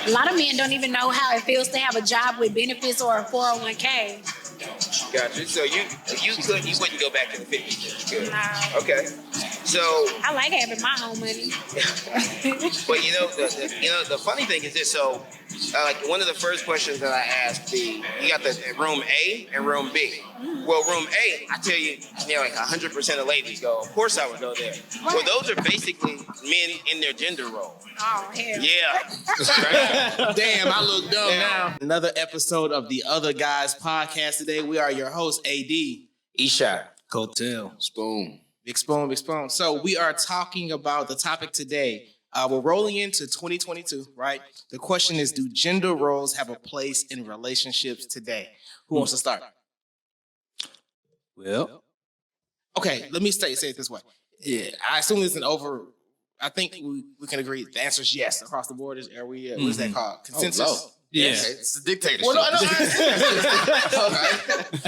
A lot of men don't even know how it feels to have a job with benefits or a 401k. Gotcha. So you wouldn't go back to the 50s. Good. No. Okay. So I like having my own money. but the funny thing is this. So like one of the first questions that I asked, you got the room A and room B. Well, room A, I tell you, like 100% of ladies go, of course I would go there. Right. Well, those are basically men in their gender role. Oh, hell. Yeah. Damn, I look dumb now. Another episode of the Other Guys podcast today. We are your hosts, AD, Isha, Coattail, Spoon. Big Spoon, Big Spoon. So we are talking about the topic today. We're rolling into 2022, right? The question is, do gender roles have a place in relationships today? Who wants to start? Well, okay, let me say it this way. Yeah, I assume it's I think we can agree the answer is yes across the board. Are we, what is that called? Consensus? Oh, yeah. Okay. It's a dictatorship. Well,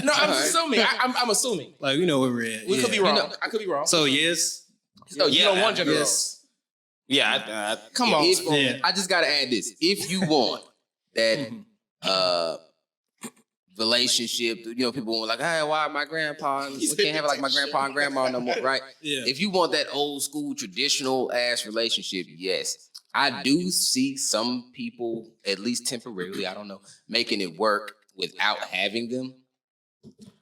no, I'm assuming. I'm assuming. Like, we know where we're at. We could be wrong. I could be wrong. So, yes. So you don't want gender roles. Yes. Yeah. Come on. I just got to add this. If you want that relationship, people want like, hey, why my grandpa? We can't have it like my grandpa and grandma no more, right? Yeah. If you want that old school, traditional ass relationship, yes. I do see some people, at least temporarily, I don't know, making it work without having them.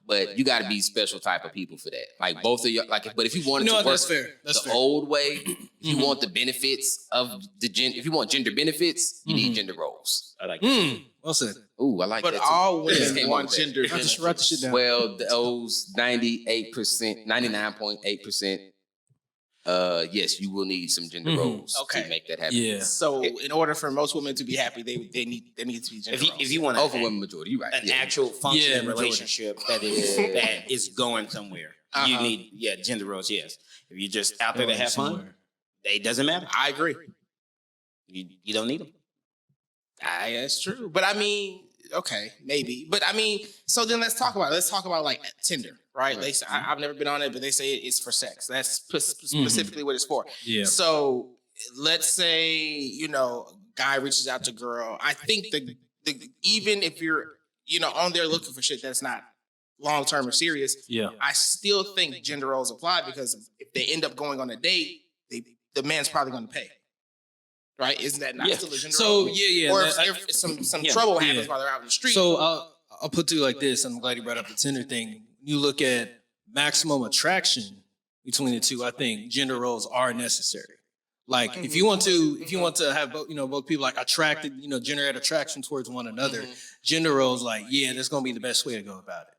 But you got to be special type of people for that. Like both of you, but if you want it to work that's fair. old way, if you want the benefits of if you want gender benefits, you need gender roles. I like that. Well said. Ooh, I like But that too. all women want gender Write benefits. the shit down. Well, those 98%, 99.8%, yes, you will need some gender roles Okay. to make that happen. Yeah. So in order for most women to be happy, they need to be gender roles. If you want Overwhelming majority, you're right. an actual functioning majority. relationship that is going somewhere, you need gender roles. Yes. If you're just out there to have fun, it doesn't matter. I agree. You don't need them. That's true. But I mean, okay, maybe. But I mean, so then let's talk about it. Let's talk about like Tinder, right? They say, I've never been on it, but they say it's for sex. That's specifically what it's for. Yeah. So let's say, guy reaches out to girl. I think the even if you're, on there looking for shit that's not long-term or serious, Yeah. I still think gender roles apply because if they end up going on a date, the man's probably going to pay. Right? Isn't that not still a gender role? So, yeah. Or that- if some trouble happens Yeah. while they're out in the street. So I'll put it like this. I'm glad you brought up the Tinder thing. You look at maximum attraction between the two. I think gender roles are necessary. Like if you want to have both people like attracted, generate attraction towards one another. Gender roles, that's gonna be the best way to go about it.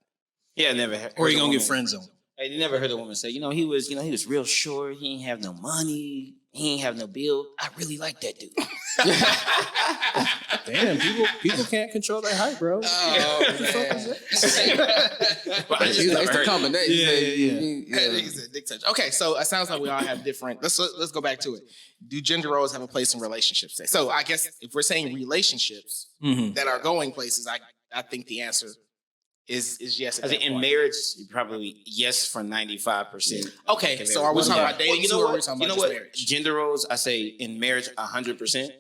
Yeah, never. Heard Or you're a gonna get woman- friend zoned. I never heard a woman say, he was real short. He ain't have no money. He ain't have no bill. I really like that dude. Damn, people can't control their height, bro. It's the combination. He's a dictator. Okay, so it sounds like we all have different. Let's go back to it. Do gender roles have a place in relationships? So I guess if we're saying relationships that are going places, I think the answer is yes. I think in marriage, probably yes for 95%. Okay, so are we talking about dating? Well, or are we talking about just marriage? Gender roles, I say in marriage, 100%.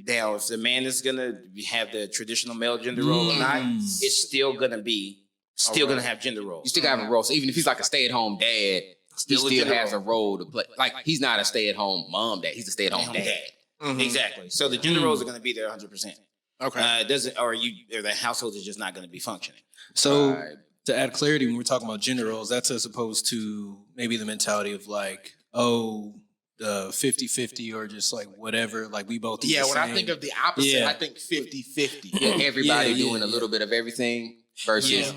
Now, if the man is gonna have the traditional male gender role or not, it's still gonna gonna have gender roles. You still got a role. So even if he's like a stay-at-home dad, he still has a role to play. Like he's not a stay-at-home mom dad. He's a stay-at-home dad. Exactly. So the gender roles are gonna be there 100%. Okay. It doesn't, or the household is just not gonna be functioning. So to add clarity, when we're talking about gender roles, that's as opposed to maybe the mentality of like, the 50-50 or just like whatever, like we both do the When I same. think of the opposite, I think 50-50. Everybody doing a little bit of everything versus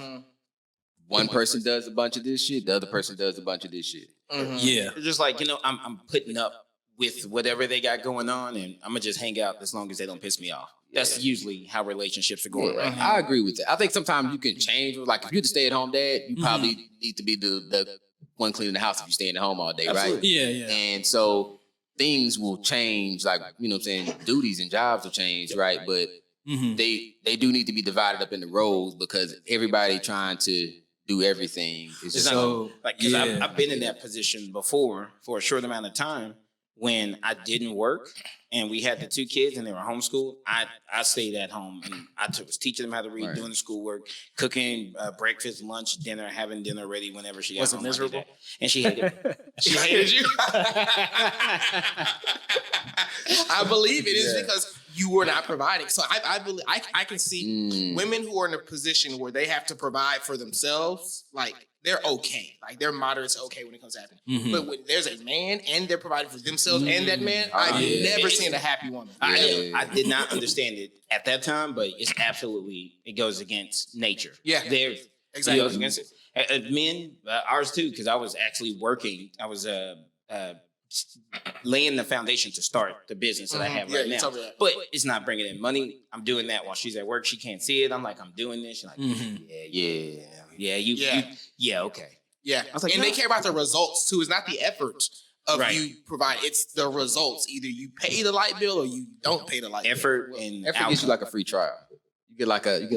one person does a bunch of this shit, the other person does a bunch of this shit. Yeah. It's just like, I'm putting up with whatever they got going on, and I'm gonna just hang out as long as they don't piss me off. That's usually how relationships are going right now. I agree with that. I think sometimes you can change. Like if you're the stay-at-home dad, you probably need to be the one cleaning the house if you're staying at home all day, right? Yeah. And so things will change, like, duties and jobs will change, right? But they do need to be divided up into roles because everybody trying to do everything is just Because I've been in that position before for a short amount of time, when I didn't work and we had the 2 kids and they were homeschooled, I stayed at home and was teaching them how to read, Right. doing the schoolwork, cooking breakfast, lunch, dinner, having dinner ready whenever she got Was it home. I did miserable? that. And she hated it. She hated you. I believe it is Yeah. because you were not providing. So I believe I can see women who are in a position where they have to provide for themselves, like they're okay, like they're moderate to okay when it comes to happening. But when there's a man and they're providing for themselves and that man, I've never seen a happy woman. I did not understand it at that time, but it's absolutely, it goes against nature. Yeah. There's, Exactly. It goes against it. Men, ours too, because I was actually working. I was laying the foundation to start the business that I have Yeah, right you now. told me that. But it's not bringing in money. I'm doing that while she's at work. She can't see it. I'm like, I'm doing this. She's like, okay. Yeah. was like, and no. they care about the results too. It's not the effort of Right. you providing. It's the results. Either you pay the light bill or you don't pay the light Effort and Effort gives you like a free trial. You get like a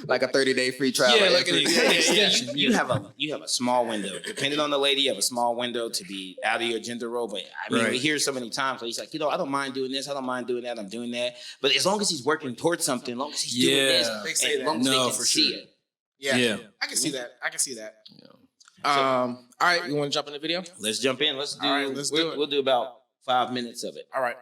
like a 30-day free trial. Yeah, of like an Effort. extension. You have a small window. Depending on the lady, you have a small window to be out of your gender role. But I mean, Right. we hear so many times where he's like, I don't mind doing this, I don't mind doing that, I'm doing that. But as long as he's working towards something, as long as he's doing Yeah. this, They say as that. long as they No, can for see sure. it. Yeah. Yeah. I can see that. I can see that. All right, you want to jump in the video? Let's jump in. Let's do. All right, let's do it. We'll do about 5 minutes of it. All right.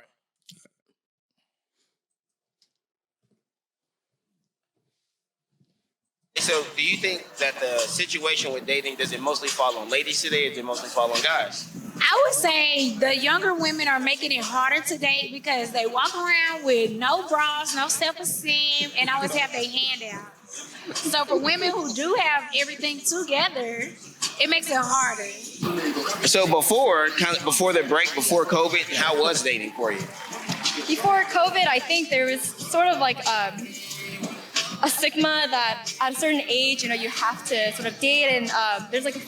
So, do you think that the situation with dating, does it mostly fall on ladies today, or does it mostly fall on guys? I would say the younger women are making it harder to date because they walk around with no bras, no self-esteem, and always have their hand out. So for women who do have everything together, it makes it harder. So before the break, before COVID, how was dating for you? Before COVID, I think there was sort of like a stigma that at a certain age, you have to sort of date, and there's like a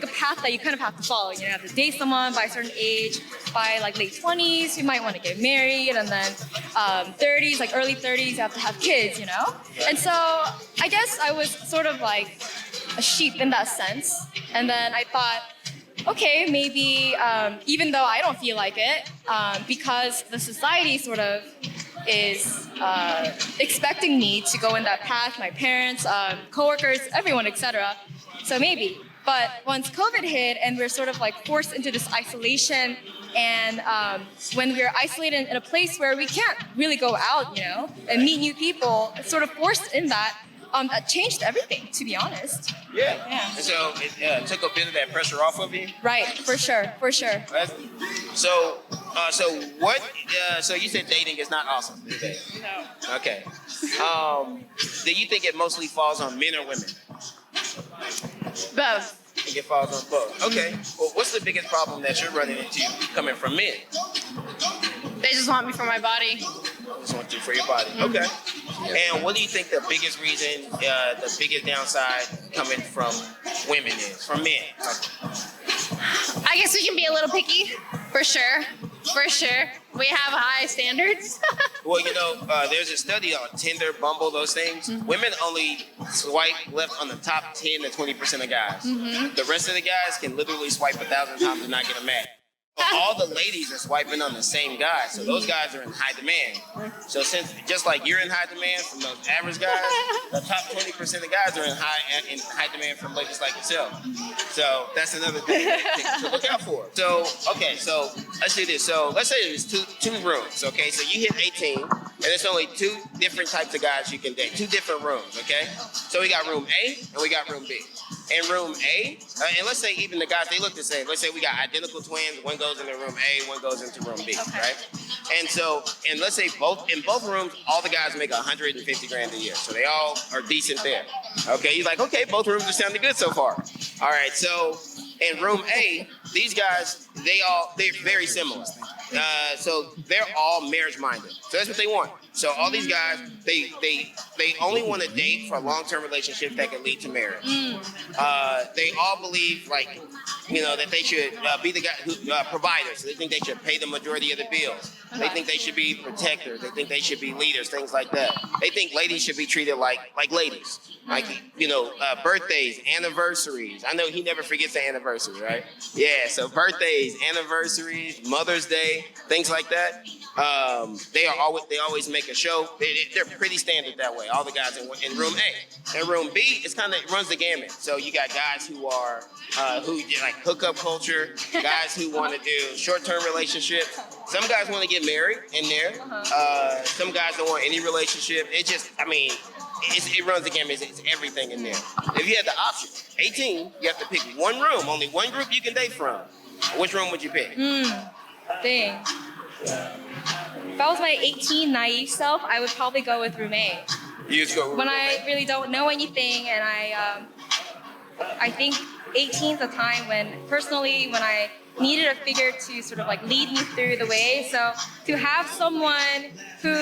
path that you kind of have to follow. You have to date someone by a certain age. By like late 20s, you might want to get married, and then 30s, like early 30s, you have to have kids. And so I guess I was sort of like a sheep in that sense. And then I thought, okay, maybe even though I don't feel like it, because the society sort of is expecting me to go in that path, my parents, coworkers, everyone, etc. So maybe. But once COVID hit and we're sort of like forced into this isolation, and when we're isolated in a place where we can't really go out, and meet new people, sort of forced in that, that changed everything, to be honest. Yeah. And so it took a bit of that pressure off of you. Right, for sure. So what? So you said dating is not awesome. Is it? No. Okay. Do you think it mostly falls on men or women? Both. I think it falls on both. Okay. Well, what's the biggest problem that you're running into coming from men? They just want me for my body. Just want you for your body. Okay. And what do you think the biggest reason, the biggest downside coming from women is, from men? I guess we can be a little picky, for sure. We have high standards. Well, there's a study on Tinder, Bumble, those things. Women only swipe left on the top 10 to 20% of guys. The rest of the guys can literally swipe 1,000 times and not get a match. All the ladies are swiping on the same guy, so those guys are in high demand. So since just like you're in high demand from those average guys, the top 20% of guys are in high demand from ladies like yourself. So that's another thing to look out for. So okay, so let's do this. So let's say there's two rooms. Okay, so you hit 18, and there's only 2 different types of guys you can date. 2 different rooms. Okay, so we got room A and we got room B. In room A, and let's say even the guys, they look the same. Let's say we got identical twins. One goes into room A, one goes into room B, right? And so, and let's say in both rooms, all the guys make $150,000 a year. So they all are decent there. Okay, he's like, okay, both rooms are sounding good so far. All right, so in room A, these guys, they're very similar. So they're all marriage minded. So that's what they want. So all these guys, they only want to date for a long term relationship that can lead to marriage. They all believe like, that they should be the guy who providers. So they think they should pay the majority of the bills. They think they should be protectors. They think they should be leaders. Things like that. They think ladies should be treated like ladies. Like birthdays, anniversaries. I know he never forgets the anniversary, right? Yeah. So birthdays, anniversaries, Mother's Day, things like that. They always make a show. They're pretty standard that way. All the guys in room A. In room B, it runs the gamut. So you got guys who are who like hookup culture, guys who want to do short-term relationships. Some guys want to get married in there. Some guys don't want any relationship. It runs the gamut. It's everything in there. If you had the option, 18, you have to pick one room, only one group you can date from. Which room would you pick? Dang. If I was my 18 naive self, I would probably go with room A. You just go When I really don't know anything, and I think 18 is a time when I needed a figure to sort of like lead me through the way. So to have someone who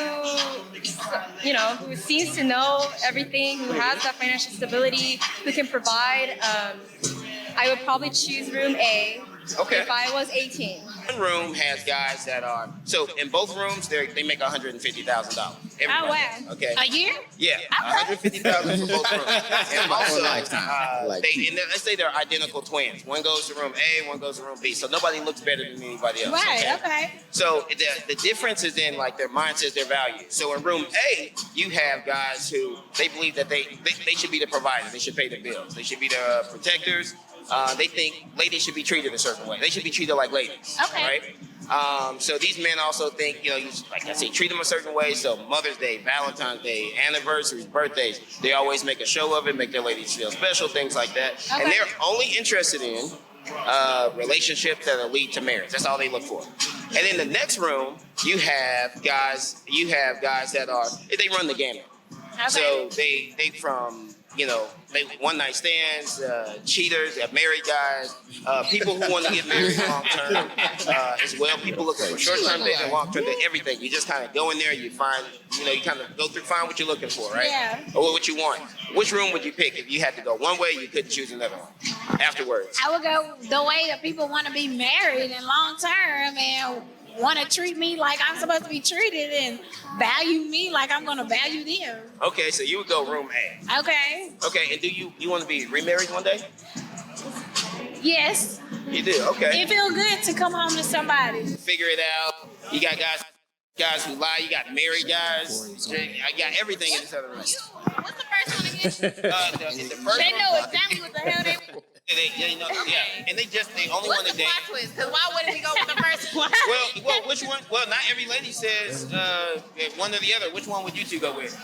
seems to know everything, who has that financial stability, who can provide, I would probably choose room A. Okay. If I was 18. One room has guys that are in both rooms they make $150,000. Oh wow. Okay. A year? Yeah, $150,000 for both rooms. And also, let's say they're identical twins. One goes to room A, one goes to room B. So nobody looks better than anybody else. Right. Okay. So the difference is in like their mindsets, their values. So in room A, you have guys who they believe that they should be the providers. They should pay the bills. They should be the protectors. They think ladies should be treated a certain way. They should be treated like ladies. Okay. Right? So these men also think, you like I say, treat them a certain way. So Mother's Day, Valentine's Day, anniversaries, birthdays, they always make a show of it, make their ladies feel special, things like that. Okay. And they're only interested in relationships that will lead to marriage. That's all they look for. And in the next room, you have guys that they run the gamut. Okay. So they from they one night stands, cheaters, married guys, people who want to get married long term as well. People looking for short term, long term, everything. You just kind of go in there, you find, you kind of go through, find what you're looking for, right? Yeah. Or what you want. Which room would you pick if you had to go one way? You couldn't choose another one afterwards. I would go the way that people want to be married and long term and want to treat me like I'm supposed to be treated and value me like I'm going to value them. Okay, so you would go room A. Okay. Okay, and do you want to be remarried one day? Yes. You do, okay. It feels good to come home to somebody. Figure it out. You got guys who lie. You got married guys. I got everything in this other room. What's the first one again? The first They one- know exactly what the hell they and they only want What's to the date. plot twist? Because why wouldn't we go with the first one? Well, which one? Well, not every lady says one or the other. Which one would you two go with?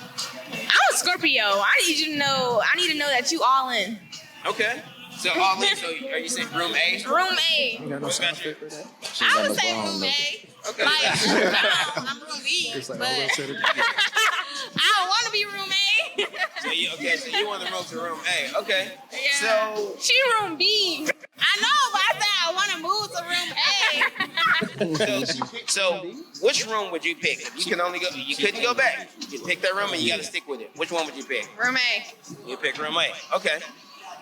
I'm a Scorpio. I need to know that you all in. Okay. So all in. So are you saying room A? Room A. What about you? I would say room A. Okay. I'm room B. But I don't want to be room A. So you want to move to room A? Okay. Yeah. So She room B. I know, but I said I want to move to room A. so which room would you pick? If you can only go, you couldn't go back. You pick that room and you got to stick with it. Which one would you pick? Room A. You pick room A. Okay.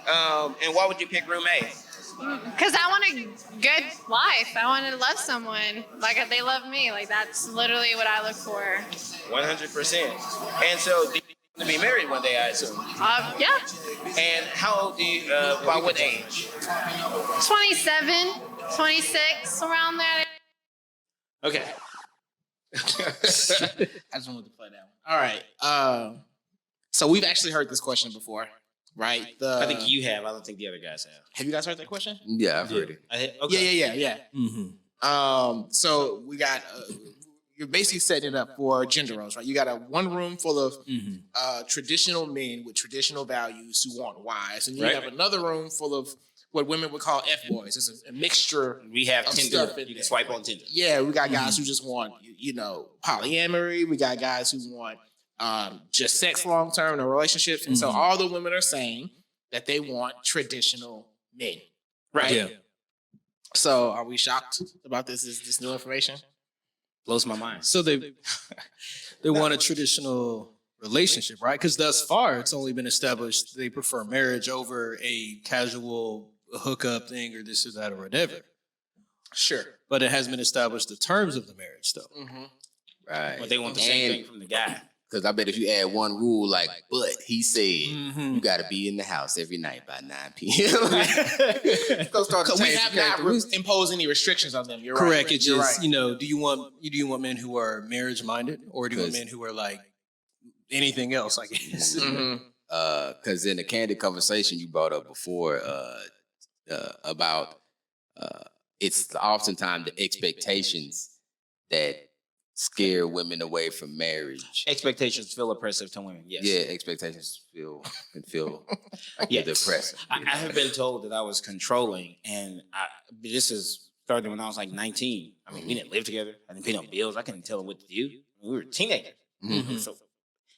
And why would you pick room A? Because I want a good life. I want to love someone like they love me. Like that's literally what I look for. 100%. And so, do you want to be married one day, I assume? Yeah. And how old do you, by what age? 27, 26, around there. Okay. I just wanted to play that one. All right. So we've actually heard this question before, right? I think you have. I don't think the other guys have. Have you guys heard that question? Yeah, I've heard it. Okay. Yeah. So we got you're basically setting it up for gender roles, right? You got a one room full of traditional men with traditional values who want wives, and you Right. have another room full of what women would call F boys. It's a mixture. We have of Tinder. stuff in You can there. swipe on Tinder. Yeah, we got guys who just want polyamory. We got guys who want just sex long term in relationships, and so all the women are saying that they want traditional men, right? Yeah. So, are we shocked about this? Is this new information? blows my mind. So they want a traditional relationship, right? Because thus far, it's only been established they prefer marriage over a casual hookup thing or this or that or whatever. Sure. But it has been established the terms of the marriage, though. Right. But they want the same thing from the guy. Because I bet if you add one rule, like, but he said, Mm-hmm. you got to be in the house every night by 9 p.m. Go start to Because we change have the not characteristics. imposed any restrictions on them. You're Correct. right. It's You're just, right. do you want men who are marriage minded, or do you want men who are like anything else, I guess? Because in the candid conversation you brought up before about it's oftentimes the expectations that scare women away from marriage. Expectations feel oppressive to women. Yes. Yeah, expectations can feel depressing. I have been told that I was controlling, and this is started when I was like 19. I mean, we didn't live together. I didn't pay no bills. I couldn't tell her what to do. We were teenagers. So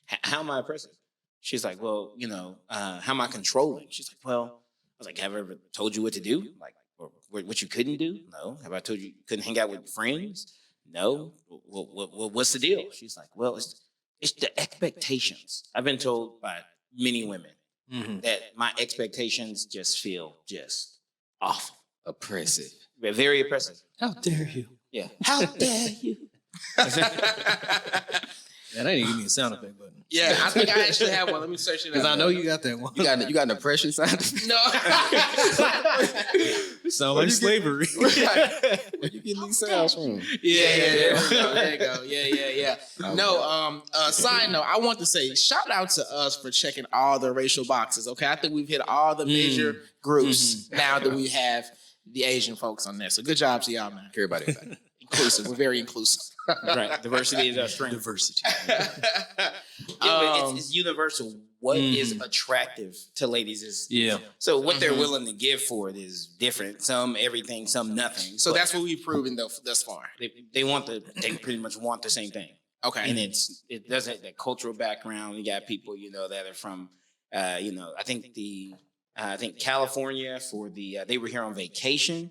how am I oppressive? She's like, well, how am I controlling? She's like, well, I was like, have I ever told you what to do? Like, or what you couldn't do? No. Have I told you couldn't hang out with friends? No. What's the deal? She's like, well, it's the expectations. I've been told by many women that my expectations just feel just awful. Oppressive. They're very oppressive. How dare you? Yeah. How dare you? Man, I didn't give me a sound effect button. Yeah, I think I actually have one. Let me search it Because out. I know you got that one. You got an oppression sound effect? No. Sound like slavery. Where you getting these sounds from? Yeah. There you go. Yeah. No, side note, I want to say shout out to us for checking all the racial boxes. Okay, I think we've hit all the major groups now that we have the Asian folks on there. So good job to y'all, man. Care about everybody. Inclusive. We're very inclusive. Right. Diversity is our strength. Diversity. But it's universal. What is attractive to ladies is So what they're willing to give for it is different. Some everything, some nothing. So But that's what we've proven thus far. they pretty much want the same thing. Okay. And it doesn't that cultural background. You got people that are from I think California for they were here on vacation.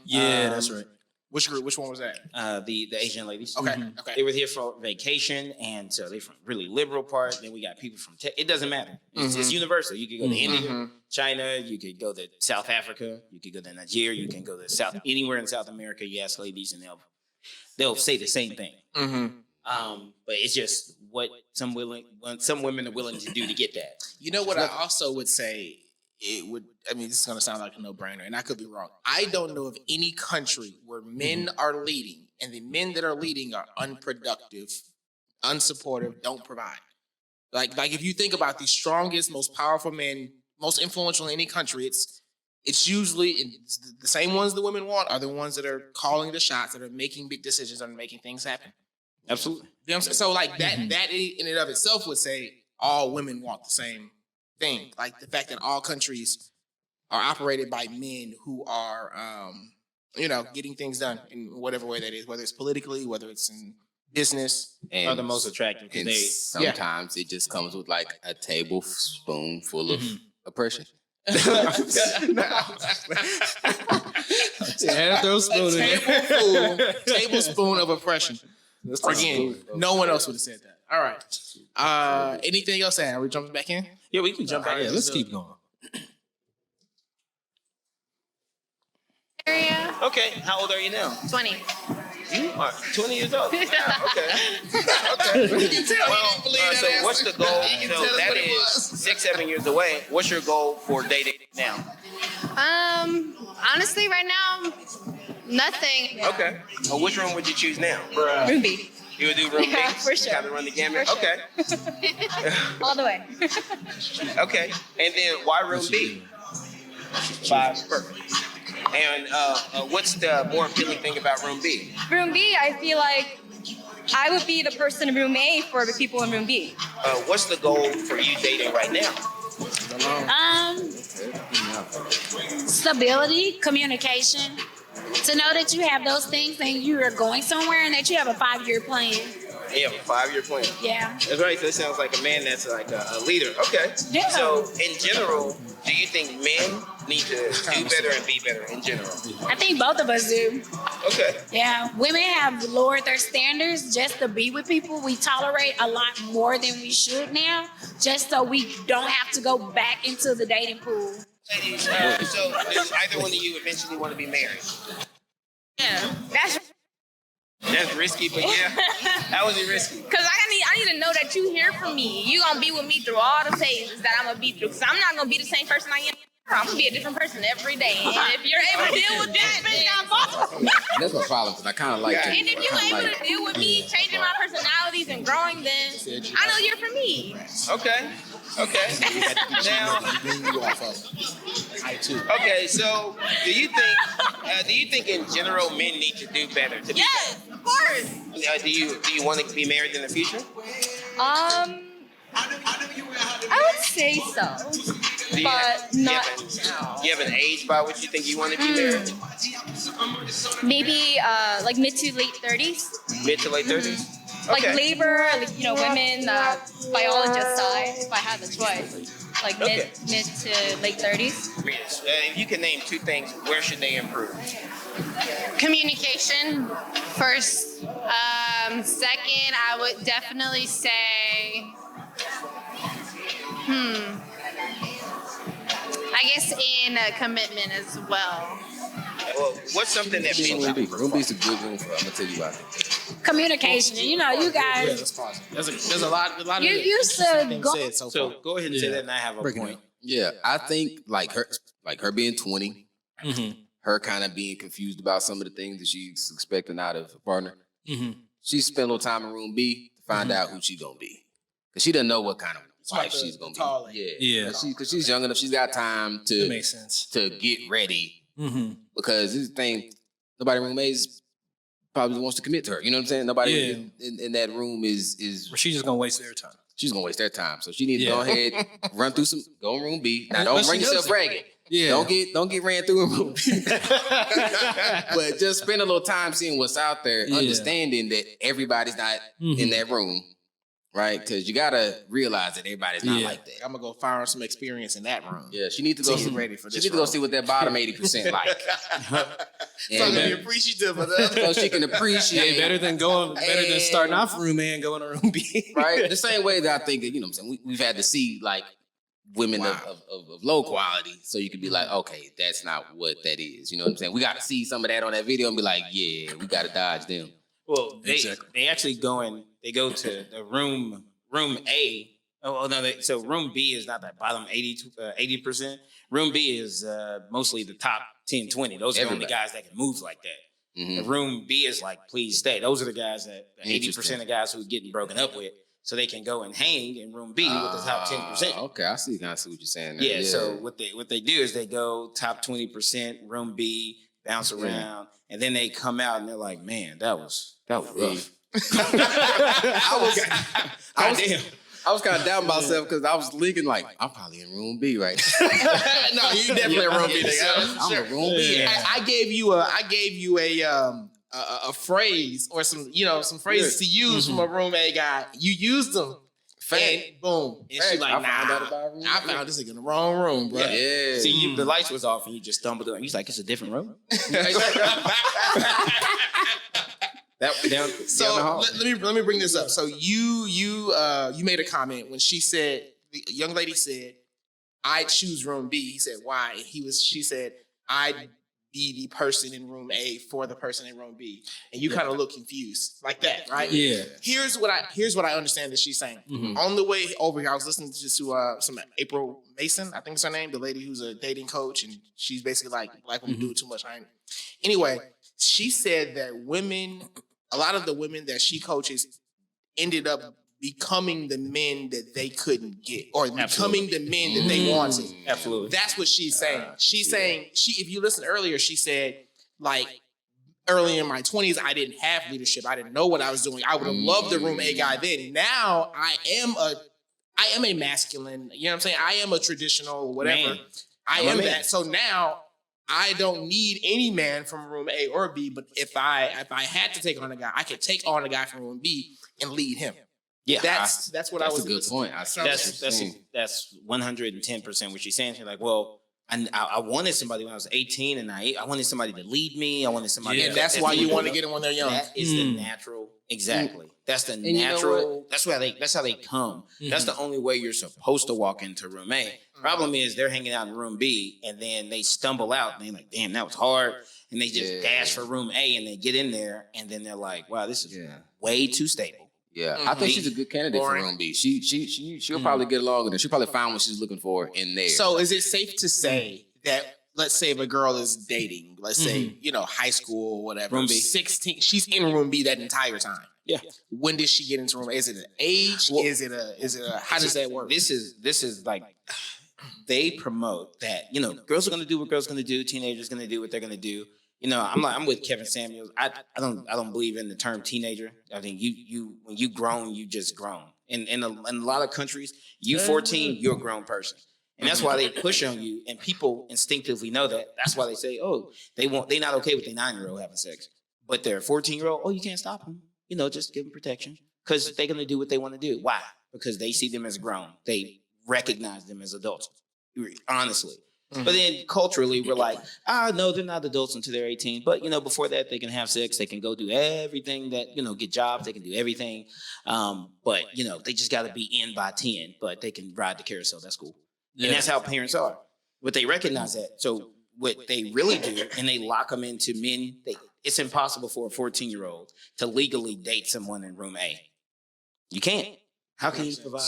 Yeah, that's right. Which group? Which one was that? The Asian ladies. Okay. They Okay. were here for vacation, and so they're from really liberal part. Then we got people from it doesn't matter. It's universal. You could go to India, China. You could go to South Africa. You could go to Nigeria. You can go to anywhere in South America. You ask ladies, and they'll say the same thing. But it's just what some women are willing to do to get that. You know what I also would say this is going to sound like a no-brainer, and I could be wrong. I don't know of any country where men are leading, and the men that are leading are unproductive, unsupportive, don't provide. Like if you think about the strongest, most powerful men, most influential in any country, it's usually the same ones the women want are the ones that are calling the shots, that are making big decisions, and making things happen. Absolutely. You know what I'm saying? So like that in and of itself would say all women want the same thing. Like the fact that all countries are operated by men who are, getting things done in whatever way that is, whether it's politically, whether it's in business. Are the most attractive. And sometimes it just comes with like a tablespoon full of oppression. Tablespoon of oppression. Again, no one else would have said that. All right. Anything else? Are we jumping back in? Yeah, we can jump out. Yeah, let's keep going. Area Okay, how old are you now? 20. You are 20 years old. Yeah, okay. You can tell Well, he didn't believe that so answer. what's the goal? You can tell us That what it is was. 6-7 years away. What's your goal for dating now? Honestly, right now, nothing. Okay. Well, which room would you choose now? Room B. You would do room Yeah, B? for sure. Kind of run the gamut? For sure. Okay. All the way. Okay. And then why room B? 5. Perfect. And what's the more appealing thing about room B? Room B, I feel like I would be the person in room A for the people in room B. What's the goal for you dating right now? Stability, communication, to know that you have those things and you are going somewhere and that you have a 5-year plan. Yeah, 5-year plan. Yeah. That's right. So it sounds like a man that's like a leader. Okay. Yeah. So in general, do you think men need to do better and be better in general? I think both of us do. Okay. Yeah, women have lowered their standards just to be with people. We tolerate a lot more than we should now, just so we don't have to go back into the dating pool. Ladies, so does either one of you eventually want to be married? Yeah, that's risky, but yeah. How was it risky? because I need to know that you hear from me. You gonna be with me through all the phases that I'm gonna be through. Cause I'm not gonna be the same person I am. I'm gonna be a different person every day. And if you're able to deal with that, then That's my problem because I kind of like to. and if you're able to deal with me changing my personalities and growing, then I know you're for me. Okay. Now, I too. okay. So, do you think in general men need to do better? To be Yes, of course. do you want to be married in the future? I would say so, Do you but have, not do you have an age by which you think you want to be married? maybe like mid to late 30s. Mid to late 30s? Like Okay. labor, like women, biologist side, if I had the choice. Like Okay. mid to late 30s. If you can name 2 things, where should they improve? Communication first. Second, I would definitely say, I guess in commitment as well. Well, what's something that men Room should B. Room B's a good room for. I'm gonna tell you why. Communication. You know, you Yeah, guys, that's positive. There's a lot of you used to things go. said so So far. go ahead and say Yeah. that, and I have a Break it point. Yeah, I think like her being 20, Mm-hmm. her kind of being confused about some of the things that she's expecting out of a partner. Mm-hmm. She spent a little time in room B to find out who she gonna be, cause she doesn't know what kind of like wife the- she's the gonna tall be. lady. Yeah. Cause she's young enough. She's got time That to makes sense. get ready. Mm-hmm. Because this thing, nobody in room A is probably wants to commit to her. You know what I'm saying? Nobody in that room is Or she's just gonna waste their time. she's gonna waste their time. So she needs to Yeah. go ahead, run through go in room B. Now But don't she bring knows yourself it. bragging. Yeah. Don't get ran through in room B. But just spend a little time seeing what's out there, Yeah. understanding that everybody's not in that room. Right? Because you gotta realize that everybody's not Yeah. like that. I'm gonna go find some experience in that room. Yeah, she needs to go So see you ready for She this needs to go room. see what that bottom 80% like. So I'm And, gonna be appreciative of that. so she can appreciate Yeah, better than starting off room A and going to room B. right? The same way that I think that, you know what I'm saying, we've had to see like women of low quality. So you can be like, okay, that's not what that is. You know what I'm saying? We got to see some of that on that video and be like, yeah, we got to dodge them. Well, Exactly. they actually they go to the room A. Oh no, so room B is not that bottom 80%. Room B is mostly the top 10, 20. Those are the only Everybody. guys that can move like that. Mhm. The room B is like, please stay. Those are the guys that 80% Interesting. of guys who are getting broken up with, so they can go and hang in room B with the top 10%. Okay, I see what you're saying. there. Yeah, so what they do is they go top 20%, room B, bounce around, and then they come out and they're like, man, that was rough. I was kind of down myself because I was thinking like, I'm probably in room B right now. No, you definitely a room B nigga. I'm in room B. I gave you a phrase or some phrases to use from a room A guy. You used them. And boom. And she like, I found out nah, about room I B. found this nigga in the wrong room, bro. Yeah. See, the lights was off and you just stumbled on. He's like, it's a different room. That down the So hall. let me bring this up. So you made a comment when she said, the young lady said, "I'd choose room B." He said, "Why?" She said, "I'd be the person in room A for the person in room B," and you kind of look confused like that, right? Yeah. Here's what I understand that she's saying. Mhm. On the way over here, I was listening to some April Mason, I think is her name, the lady who's a dating coach, and she's basically like, black women do it too much. Anyway, she said that a lot of the women that she coaches ended up becoming the men that they couldn't get, or becoming the men that they wanted. Absolutely. That's what she's saying. She's saying, if you listen earlier, she said, like, early in my 20s, I didn't have leadership. I didn't know what I was doing. I would have loved the room A guy then. Now I am a masculine, you know what I'm saying? I am a traditional whatever. Man. I I'm a am man. that. So now I don't need any man from room A or B, but if I had to take on a guy, I could take on a guy from room B and lead him. Yeah, That's what I That's was a good point. I see what that's you're saying. that's 110% what she's saying. She's like, well, I wanted somebody when I was 18, and I wanted somebody to lead me. I wanted somebody. And that's why you want to get them when they're young. That is the natural. Exactly. That's the you know natural. That's how they come. That's the only way you're supposed to walk into room A. Problem is they're hanging out in room B, and then they stumble out, and they're like, "Damn, that was hard," and they just dash for room A, and they get in there, and then they're like, "Wow, this is way too stable." Yeah, I think she's a good candidate for room B. She'll probably get along with her. She'll probably find what she's looking for in there. So is it safe to say that, let's say if a girl is dating, let's say, high school or whatever, Room B. 16, she's in room B that entire time. Yeah. When does she get into room A? Is it an age? Well, is it a how does that work? This is like they promote that, girls are gonna do what girls are gonna do, teenagers gonna do what they're gonna do. I'm with Kevin Samuels. I don't believe in the term teenager. I think you when you grown, you just grown. In a lot of countries, you 14, you're a grown person. And that's why they push on you, and people instinctively know that. That's why they say, oh, they not okay with their 9-year-old having sex. But their 14-year-old, oh, you can't stop them. Just give them protection. Because they're gonna do what they want to do. Why? Because they see them as grown. They recognize them as adults. Honestly. But then culturally, we're like, no, they're not adults until they're 18. But, before that, they can have sex. They can go do everything that, get jobs. They can do everything. But, they just got to be in by 10. But they can ride the carousel. That's cool. Yeah. And that's how parents are. But they recognize that. So what they really do, and they lock them into men, it's impossible for a 14-year-old to legally date someone in room A. You can't. How can you provide?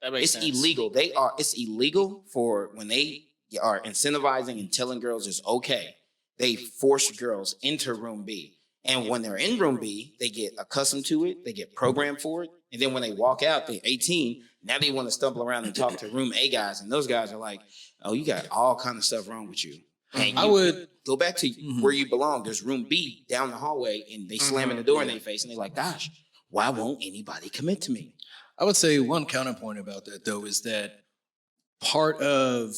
It's illegal. It's illegal for when they are incentivizing and telling girls it's okay. They force girls into room B. And when they're in room B, they get accustomed to it. They get programmed for it. And then when they walk out, they're 18. Now they want to stumble around and talk to room A guys. And those guys are like, oh, you got all kind of stuff wrong with you. And I would go back to where you belong. There's room B down the hallway, and they slamming the door in their face. And they're like, gosh, why won't anybody commit to me? I would say one counterpoint about that, though, is that part of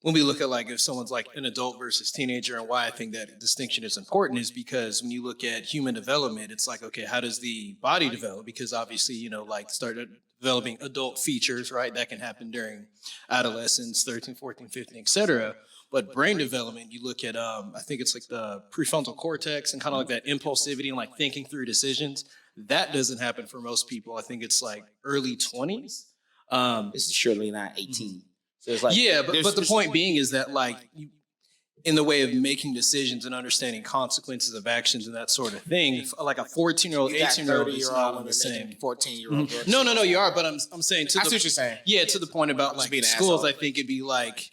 when we look at like if someone's like an adult versus teenager, and why I think that distinction is important is because when you look at human development, it's like, okay, how does the body develop? Because obviously, like start developing adult features, right? That can happen during adolescence, 13, 14, 15, et cetera. But brain development, you look at, I think it's like the prefrontal cortex and kind of like that impulsivity and like thinking through decisions. That doesn't happen for most people. I think it's like early 20s. This is surely not 18. So it's like, yeah, but the point being is that like in the way of making decisions and understanding consequences of actions and that sort of thing, like a 14-year-old, 18-year-old is not on the same. 14-year-old. No, you are. But I'm saying I see what you're saying. Yeah, to the point about like schools, I think it'd be like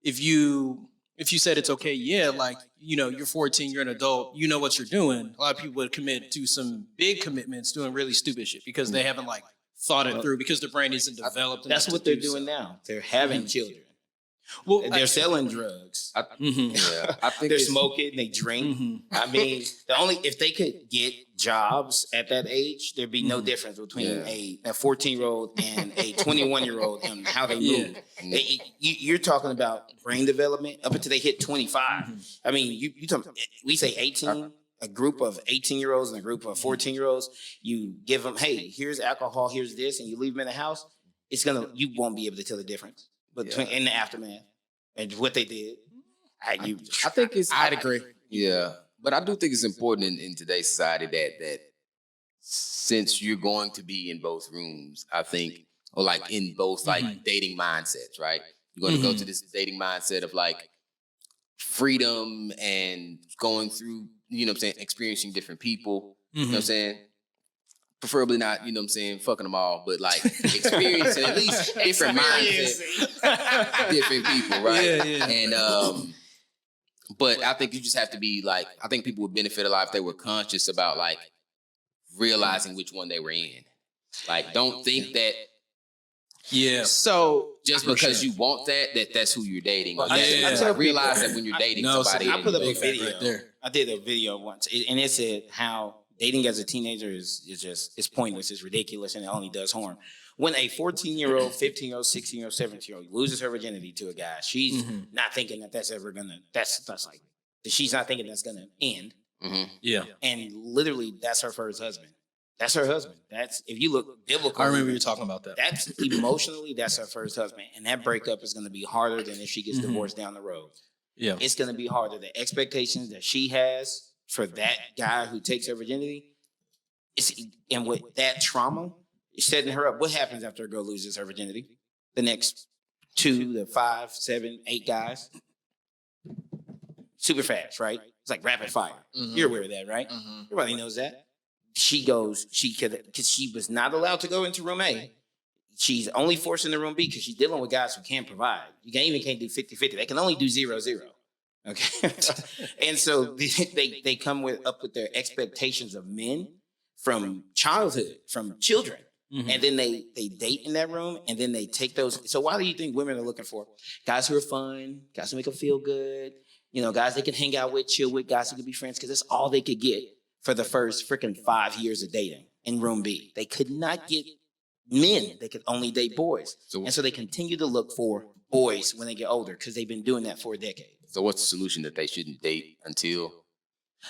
if you said it's okay, yeah, like you're 14, you're an adult, you know what you're doing. A lot of people would commit to some big commitments doing really stupid shit because they haven't like thought it through because their brain isn't developed. That's what they're doing now. They're having children. Well, they're selling drugs. I think they're smoking. They drink. I mean, if they could get jobs at that age, there'd be no difference between a 14-year-old and a 21-year-old and how they move. You're talking about brain development up until they hit 25. I mean, we say 18. A group of 18-year-olds and a group of 14-year-olds, you give them, hey, here's alcohol, here's this, and you leave them in the house. You won't be able to tell the difference between in the aftermath and what they did. I'd agree. Yeah, but I do think it's important in today's society that since you're going to be in both rooms, I think, or like in both like dating mindsets, right? You're going to go to this dating mindset of like freedom and going through, experiencing different people, you know what I'm saying? Preferably not, fucking them all, but like experiencing at least different mindsets, different people, right? Yeah. And but I think you just have to be like, I think people would benefit a lot if they were conscious about like realizing which one they were in. Like, don't think that so just because you want that's who you're dating. I realize that when you're dating somebody. I put up a video. Right there. I did a video once, and it said how dating as a teenager is pointless, it's ridiculous, and it only does harm. When a 14-year-old, 15-year-old, 16-year-old, 17-year-old loses her virginity to a guy, she's not thinking that's ever gonna. That's like she's not thinking that's gonna end. Yeah, and literally that's her first husband. That's her husband. That's if you look biblical. I remember you talking about that. That's emotionally, that's her first husband. And that breakup is going to be harder than if she gets divorced down the road. Yeah. It's going to be harder. The expectations that she has for that guy who takes her virginity, and with that trauma, it's setting her up. What happens after a girl loses her virginity? The next 2 to 5, 7, 8 guys. Super fast, right? It's like rapid fire. You're aware of that, right? Everybody knows that. Because she was not allowed to go into room A. She's only forced into room B because she's dealing with guys who can't provide. You can't do 50-50. They can only do 0-0. Okay. And so they come up with their expectations of men from childhood, from children. And then they date in that room, and then they take those. So why do you think women are looking for guys who are fun, guys who make them feel good, guys they can hang out with, chill with, guys who can be friends, because that's all they could get for the first freaking 5 years of dating in room B. They could not get men. They could only date boys. And so they continue to look for boys when they get older because they've been doing that for a decade. So what's the solution that they shouldn't date until?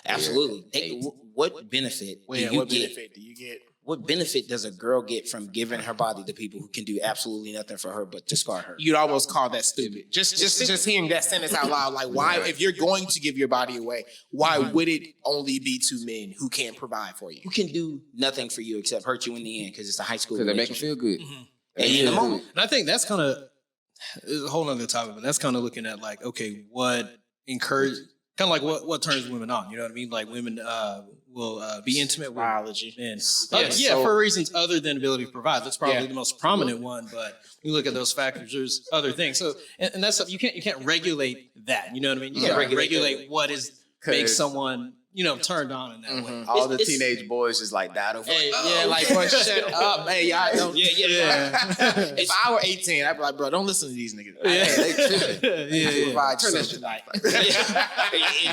Absolutely. What benefit do you get? What benefit does a girl get from giving her body to people who can do absolutely nothing for her but to scar her? You'd almost call that stupid. Just hearing that sentence out loud, like why, if you're going to give your body away, why would it only be to men who can't provide for you? Who can do nothing for you except hurt you in the end because it's a high school Because they make you relationship. feel good. And in the moment. And I think that's kind of a whole other topic, but that's kind of looking at like, okay, what encourage, kind of like what turns women on, you know what I mean? Like women will be intimate with Biology. men. So- For reasons other than ability to provide. That's probably the most prominent one, but you look at those factors, there's other things. So, and that's you can't regulate that, you know what I mean? You can't regulate what makes someone, turned on in that way. All the teenage boys just like died over. Hey, like, bro, shut up. Hey, y'all don't. If I were 18, I'd be like, bro, don't listen to these niggas. They tripping. Provide Turn that yourself shit tonight.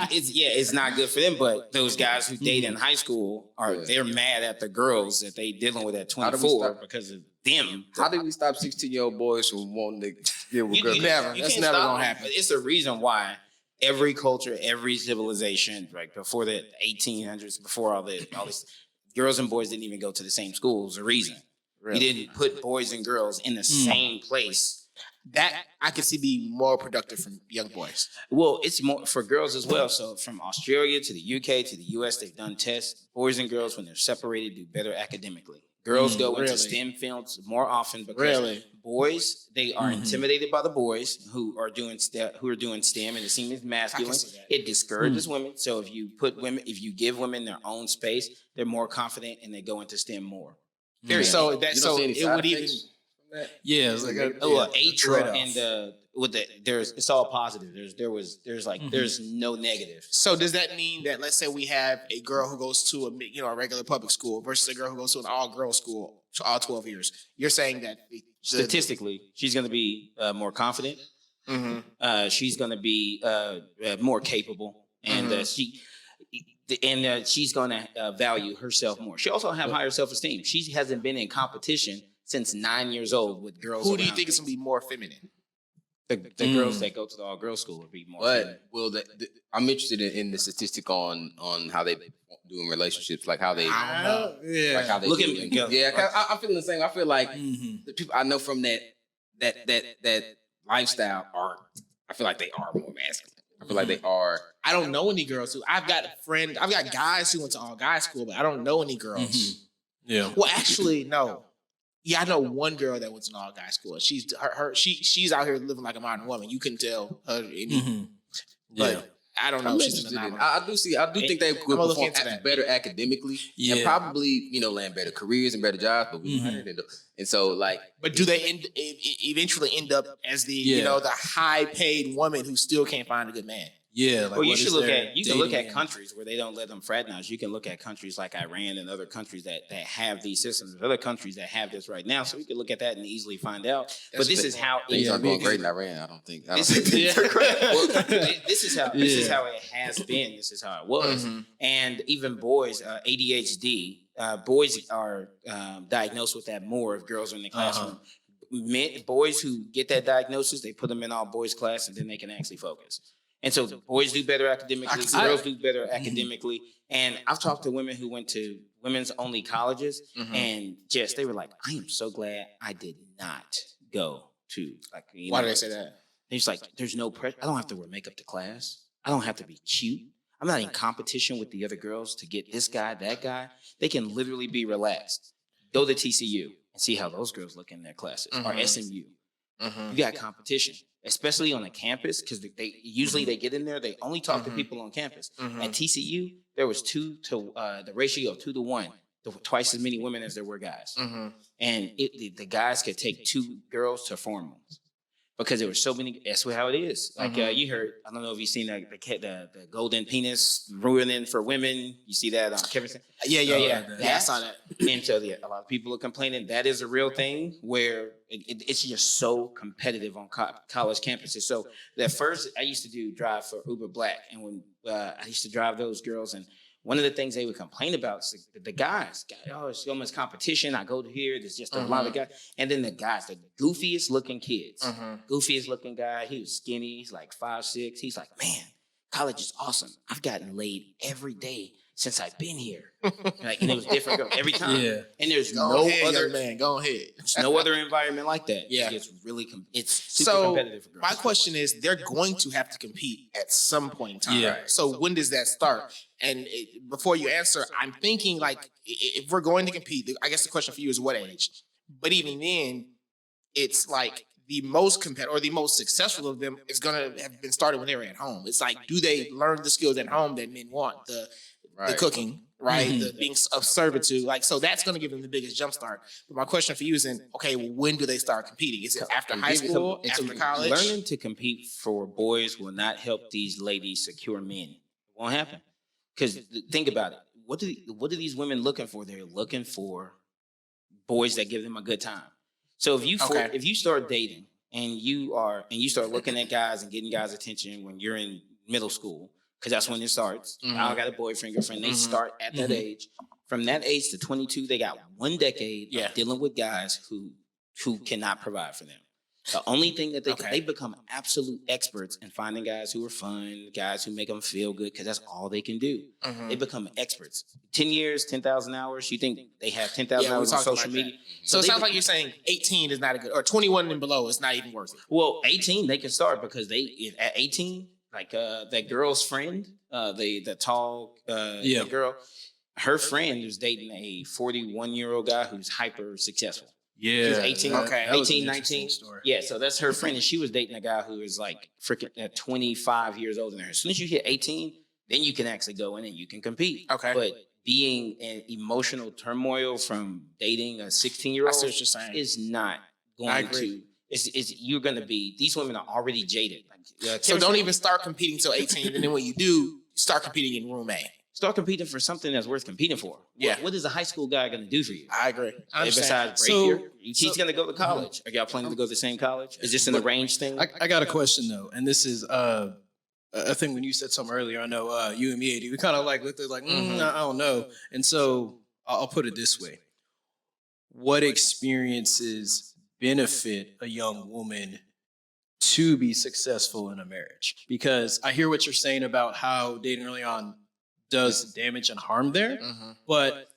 It's not good for them. But those guys who date in high school they're mad at the girls that they dealing with at 24 because of them. How did we stop 16-year-old boys from wanting to get with girls? That's never gonna happen. But it's the reason why every culture, every civilization, like before the 1800s, before all this, girls and boys didn't even go to the same schools. The reason you didn't put boys and girls in the same place. That I could see be more productive from young boys. Well, it's more for girls as well. So from Australia to the UK to the US, they've done tests. Boys and girls, when they're separated, do better academically. Girls go into STEM fields more often because boys, they are intimidated by the boys who are doing STEM and it seems masculine. It discourages women. So if you give women their own space, they're more confident and they go into STEM more. So it would even. Yeah, it's like it's all positive. There's no negative. So does that mean that, let's say we have a girl who goes to a regular public school versus a girl who goes to an all-girls school for all 12 years? You're saying that Statistically, she's going to be more confident. She's going to be more capable, and she's going to value herself more. She also have higher self-esteem. She hasn't been in competition since 9 years old with girls. Who do you think is going to be more feminine? The girls that go to the all-girls school would be more feminine. I'm interested in the statistic on how they do in relationships, like how they, like how they Look do at me. it. Go. Yeah, I'm feeling the same. I feel like the people I know from that lifestyle I feel like they are more masculine. I feel like they are. I don't know any girls who. I've got guys who went to all guys school, but I don't know any girls. Yeah. Well, actually, no. Yeah, I know one girl that went to an all guy school. She's out here living like a modern woman. You can tell her, but I don't know. If she's an anomaly. I do think they would look perform into that. better academically and probably land better careers and better jobs. But and so like, but do they eventually end up as the the high paid woman who still can't find a good man? Yeah. Well, you can look at countries where they don't let them fraternize. You can look at countries like Iran and other countries that have these systems. There's other countries that have this right now, so we can look at that and easily find out. But this is how things are going great in Iran. I don't think. This is how it has been. This is how it was. And even boys, ADHD, boys are diagnosed with that more if girls are in the classroom. Boys who get that diagnosis, they put them in all boys class, and then they can actually focus. And so boys do better academically, girls do better academically. And I've talked to women who went to women's only colleges, and just they were like, I am so glad I did not go to like. Why do they say that? They're just like, there's no pressure. I don't have to wear makeup to class. I don't have to be cute. I'm not in competition with the other girls to get this guy, that guy. They can literally be relaxed. Go to TCU and see how those girls look in their classes, or SMU. You got competition, especially on a campus, because they usually they get in there. They only talk to people on campus. At TCU, there was the ratio of 2 to 1, twice as many women as there were guys, and the guys could take 2 girls to formals because there were so many. That's how it is. Like you heard, I don't know if you've seen the golden penis ruining for women. You see that on Kevin? Yeah. I saw that. And so a lot of people are complaining that is a real thing where it's just so competitive on college campuses. So at first I used to drive for Uber Black, and when I used to drive those girls, and one of the things they would complain about is the guys. Oh, it's so much competition. I go to here. There's just a lot of guys. And then the guys, the goofiest looking kids, goofiest looking guy. He was skinny. He's like 5'6". He's like, man, college is awesome. I've gotten laid every day since I've been here. Like, and it was different every time. Yeah. And there's Go ahead. There's no other environment like that. Yeah. It's really, it's super competitive for girls. My question is, they're going to have to compete at some point in time. Yeah. Right? So when does that start? And before you answer, I'm thinking like, if we're going to compete, I guess the question for you is what age? But even then, it's like the most competitive or the most successful of them is going to have been started when they were at home. It's like, do they learn the skills at home that men want? The cooking, right? The being of servitude. Like, so that's going to give them the biggest jump start. But my question for you is okay, when do they start competing? Is it after high school, after college? Learning to compete for boys will not help these ladies secure men. It won't happen. Because think about it. What are these women looking for? They're looking for boys that give them a good time. So if you start dating and you start looking at guys and getting guys' attention when you're in middle school, because that's when it starts. I got a boyfriend, girlfriend. They start at that age. From that age to 22, they got 1 decade of dealing with guys who cannot provide for them. The only thing that they become absolute experts in finding guys who are fun, guys who make them feel good, because that's all they can do. They become experts. 10 years, 10,000 hours. You think they have 10,000 hours on social media? So it sounds like you're saying 18 is not a good, or 21 and below is not even worth it. Well, 18 they can start because at 18. Like that girl's friend, the tall the girl, her friend was dating a 41-year-old guy who's hyper successful. Yeah. She was 18, Okay. 18, 19. Yeah, so that's her friend, and she was dating a guy who is like freaking 25 years older than her. As soon as you hit 18, then you can actually go in and you can compete. Okay. But being in emotional turmoil from dating a 16-year-old is not going to. You're going to be, these women are already jaded. So don't even start competing till 18, and then when you do, start competing in room A. Start competing for something that's worth competing for. Yeah. What is a high school guy going to do for you? I agree. Besides break your, he's going to go to college. Are y'all planning to go to the same college? Is this an arranged thing? I got a question though, and this is I think when you said something earlier, I know you and me, AD, we kind of like looked at like, I don't know. And so I'll put it this way. What experiences benefit a young woman to be successful in a marriage? Because I hear what you're saying about how dating early on does damage and harm there. But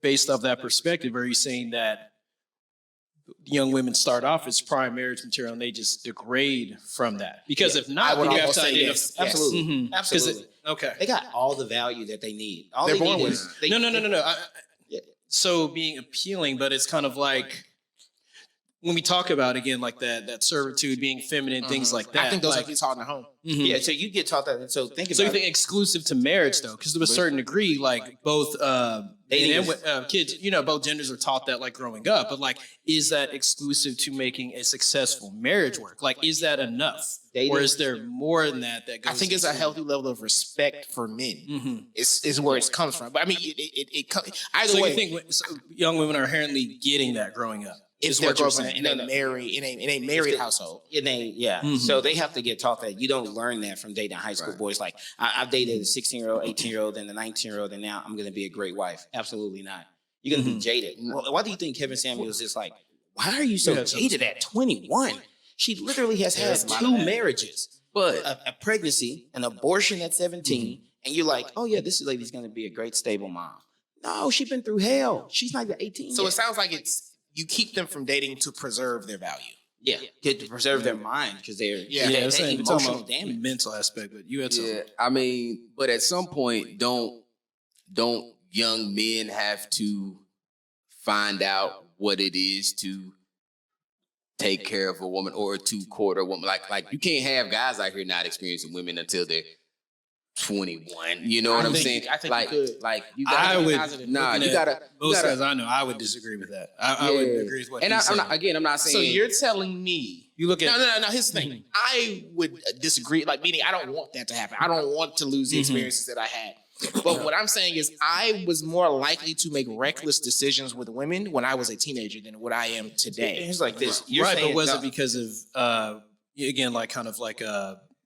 based off that perspective, are you saying that young women start off as prime marriage material and they just degrade from that? Because if not, then you have to identify. Absolutely. Absolutely. Okay. They got all the value that they need. All They're they born need with is No. So being appealing, but it's kind of like when we talk about again like that servitude, being feminine, things like that. I think those are taught in the home. Yeah, so you get taught that. So think about So you think exclusive to marriage though, because to a certain degree, like both men and kids, both genders are taught that like growing up. But like, is that exclusive to making a successful marriage work? Like, is that enough, or is there more than that that goes? I think it's a healthy level of respect for men. Is where it comes from. But I mean, it either so way. You think young women are inherently getting that growing up? If they're growing up in a married household. So they have to get taught that. You don't learn that from dating high school boys. Like I've dated a 16-year-old, 18-year-old, and a 19-year-old, and now I'm going to be a great wife. Absolutely not. You're going to be jaded. Why do you think Kevin Samuels is like, why are you so jaded at 21? She literally has had 2 marriages, but a pregnancy, an abortion at 17, and you're like, oh yeah, this lady's gonna be a great stable mom. No, she's been through hell. She's not even 18. So yet. it sounds like you keep them from dating to preserve their value. Yeah, to preserve their mind because they're Yeah. they're it's saying emotional damage. mental aspect, but you had Yeah, something. I mean, but at some point, don't young men have to find out what it is to take care of a woman or to court a woman? Like you can't have guys out here not experiencing women until they're 21. You know what I'm saying? I think like, you could. like you I gotta, would. nah, looking you at gotta, most guys I know, I would disagree with that. I would agree with what and he's I'm saying. not saying. So you're telling me You look at no. Here's the thing. I would disagree. Like, meaning I don't want that to happen. I don't want to lose the experiences that I had. But what I'm saying is, I was more likely to make reckless decisions with women when I was a teenager than what I am today. It's like this. You're right, saying, but was no, it because of again, like kind of like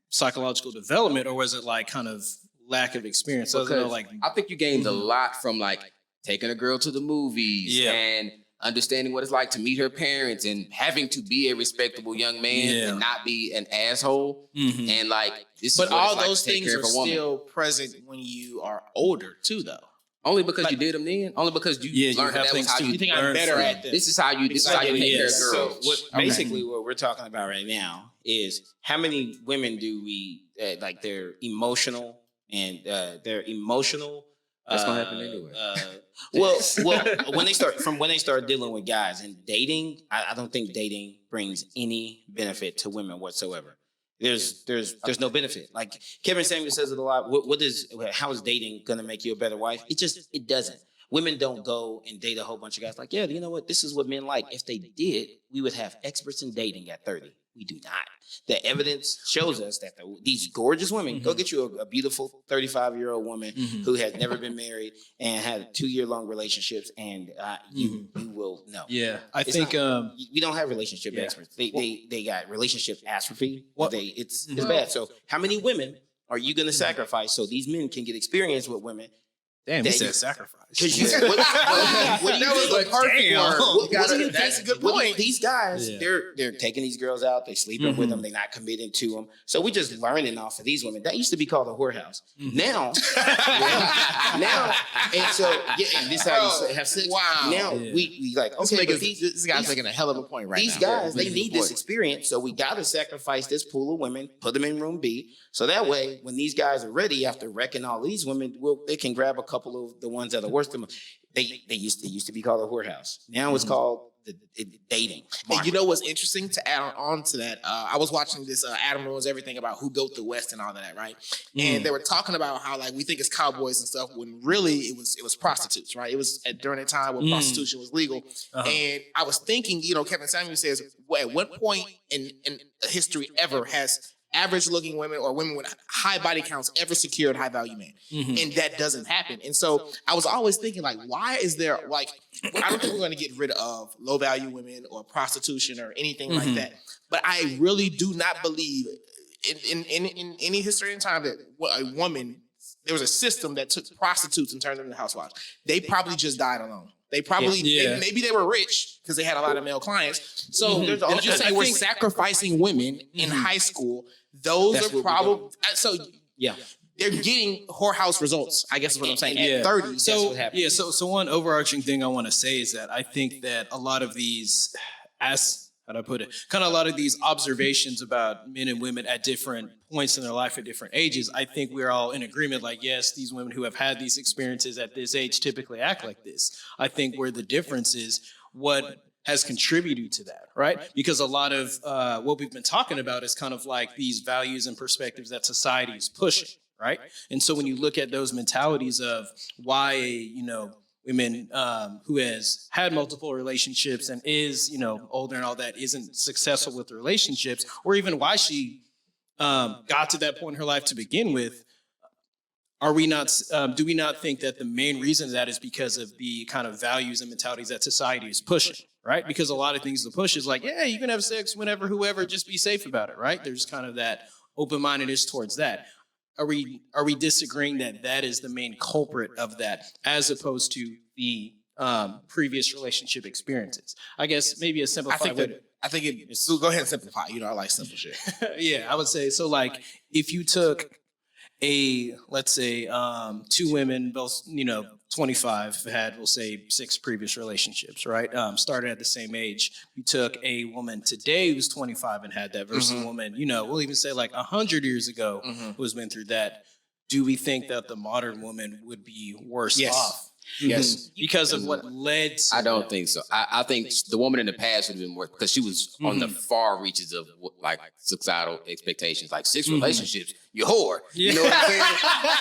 psychological development, or was it like kind of lack of experience? So, Because like I think you gained a lot from like taking a girl to the movies Yeah. and understanding what it's like to meet her parents and having to be a respectable young man Yeah. and not be an asshole. Mhm. And like this But is what all it's like those to take things care are of a woman. still present when you are older too, though. Only because you did them then. Only because you Yeah, you learned have that was things how to you You think I'm learn better from. at this? This is how you take care of Yes. So girls. what, basically, what we're talking about right now is how many women do we like? They're emotional and they're emotional. That's gonna happen anyway. Well, when they start dealing with guys and dating, I don't think dating brings any benefit to women whatsoever. There's no benefit. Like Kevin Samuel says it a lot. How is dating gonna make you a better wife? It doesn't. Women don't go and date a whole bunch of guys like, yeah, you know what? This is what men like. If they did, we would have experts in dating at 30. We do not. The evidence shows us that these gorgeous women, go get you a beautiful 35-year-old woman who has never been married and had 2-year-long relationships, and you will know. Yeah, I It's think not- we don't have relationship yeah. experts. They got relationship atrophy. What- It's bad. So how many women are you going to sacrifice so these men can get experience with women? damn, he that said you- sacrifice. Because you, what do you That was think? the perfect Damn. word. What do you That's a think? good What do you- point. These guys, Yeah. they're taking these girls out. They sleeping with them. They're not committing to them. So we just learning off of these women. That used to be called a whorehouse. Now, and so and this is how you have sex. Wow. Now Yeah. we like This okay, but this guy's making a hell of a point right these now. guys, they need this experience, so we got to sacrifice this pool of women, put them in room B, so that way, when these guys are ready, after wrecking all these women, they can grab a couple of the ones that are worth them. They used to be called a whorehouse. Now it's called the dating. And you know what's interesting to add on to that? I was watching this Adam Knows Everything about who built the West and all of that, right? And they were talking about how like we think it's cowboys and stuff when really it was prostitutes, right? It was during a time when prostitution was legal. And I was thinking, Kevin Samuel says, at what point in history ever has average looking women or women with high body counts ever secured high value men? And that doesn't happen. And so I was always thinking, like, why is there like, I don't think we're going to get rid of low value women or prostitution or anything like that. But I really do not believe in any history and time that a woman, there was a system that took prostitutes and turned them into housewives. They probably just died alone. They probably, maybe they were rich because they had a lot of male clients. So if you say we're sacrificing women in high school, those are probably, so Yeah. they're getting whorehouse results, I guess is what I'm saying, at 30. what So happens. so one overarching thing I want to say is that I think that a lot of these, how do I put it? Kind of a lot of these observations about men and women at different points in their life at different ages, I think we're all in agreement, like, yes, these women who have had these experiences at this age typically act like this. I think where the difference is what has contributed to that, right? Because a lot of what we've been talking about is kind of like these values and perspectives that society is pushing, right? And so when you look at those mentalities of why, women who has had multiple relationships and is, older and all that, isn't successful with relationships, or even why she got to that point in her life to begin with, do we not think that the main reason that is because of the kind of values and mentalities that society is pushing, right? Because a lot of things to push is like, yeah, you can have sex whenever, whoever, just be safe about it, right? There's kind of that open-mindedness towards that. Are we disagreeing that that is the main culprit of that, as opposed to the previous relationship experiences? I guess maybe a simplified way. So go ahead and simplify. I like simple shit. Yeah, I would say so. Like, if you took let's say, two women, both, 25, had, we'll say, 6 previous relationships, right? Started at the same age. You took a woman today who's 25 and had that versus a woman, we'll even say like 100 years ago who's been through that. Do we think that the modern woman would be worse off? Yes. Because of what led to I don't think so. I think the woman in the past would have been worse because she was on the far reaches of like societal expectations, like 6 relationships, you whore. You know what I'm saying?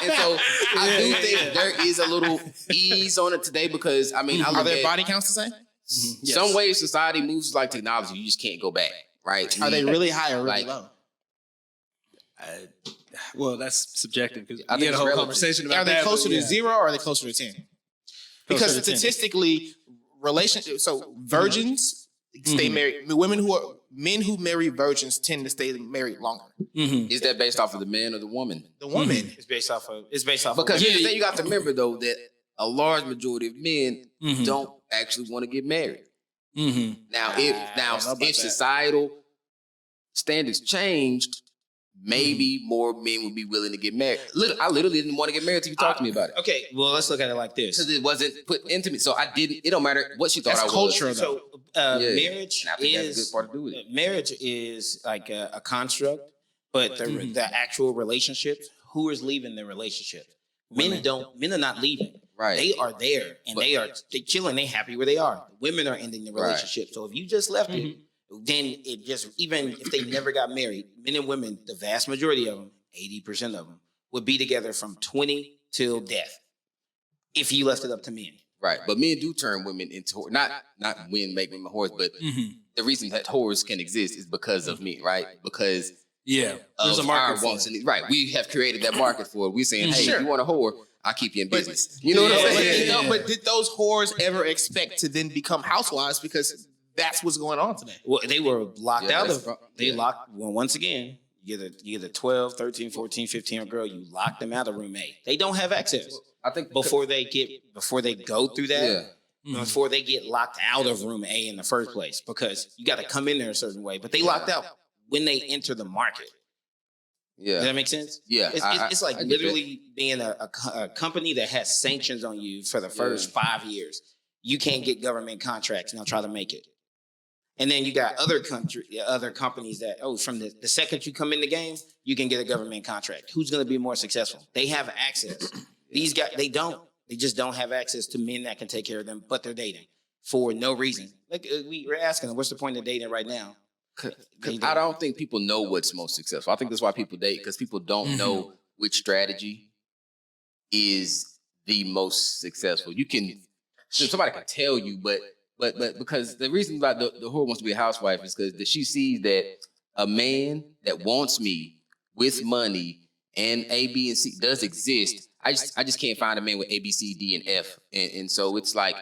And so I do think there is a little ease on it today because I mean, I look Are their at body counts the same? some ways society moves like technology. You just can't go back, right? Are they really high or really Like, low? Well, that's subjective because I we think had a it's whole relative. conversation about Are they that. closer but to yeah. 0 or are they closer to 10? Because Closer to 10. statistically, so virgins stay married. Men who marry virgins tend to stay married longer. Is that based off of the man or the woman? The woman. It's based off of. Because here's the thing, you got to remember though that a large majority of men don't actually want to get married. Now, if societal standards changed, maybe more men would be willing to get married. I literally didn't want to get married until you talked to me about it. Okay, well, let's look at it like this. Because it wasn't put into me. So I didn't, it don't matter what she thought That's I was. culture, though. So Yeah. marriage And I think that's a is good part to do with it. marriage is like a construct, but the actual relationships, who is leaving the relationship? Men are not leaving. Right. They are there and they chilling, they happy where they are. Women are ending the relationship. So if you just left it, then it just, even if they never got married, men and women, the vast majority of them, 80% of them, would be together from 20 till death. If you left it up to men. Right. But men do turn women into whores. Not men make women whores, but the reason that whores can exist is because of men, right? Because Yeah, there's of a market our for wants it. and right. We have created that market for it. We're saying, hey, Sure. if you want a whore, I'll keep you in business. You know what I'm saying? But did those whores ever expect to then become housewives? Because that's what's going on today. Well, they were locked Yeah, out that's of, once again, you get a 12, 13, 14, 15-year-old girl, you lock them out of room A. They don't have access. I think Before they go through that, Yeah. before they get locked out of room A in the first place, because you got to come in there a certain way. But they locked out when they enter the market. Yeah. Does that make sense? Yeah, It's like I get literally being a company that has sanctions on you for the first 5 years. You can't get government contracts. Now try to make it. And then you got other companies that, from the second you come in the game, you can get a government contract. Who's going to be more successful? They have access. These guys, they don't. They just don't have access to men that can take care of them, but they're dating for no reason. Like we're asking them, what's the point of dating right now? Because I don't think people know what's most successful. I think that's why people date, because people don't know which strategy is the most successful. Somebody can tell you, but because the reason why the whore wants to be a housewife is because she sees that a man that wants me with money and A, B, and C does exist. I just can't find a man with A, B, C, D, and F. And so it's like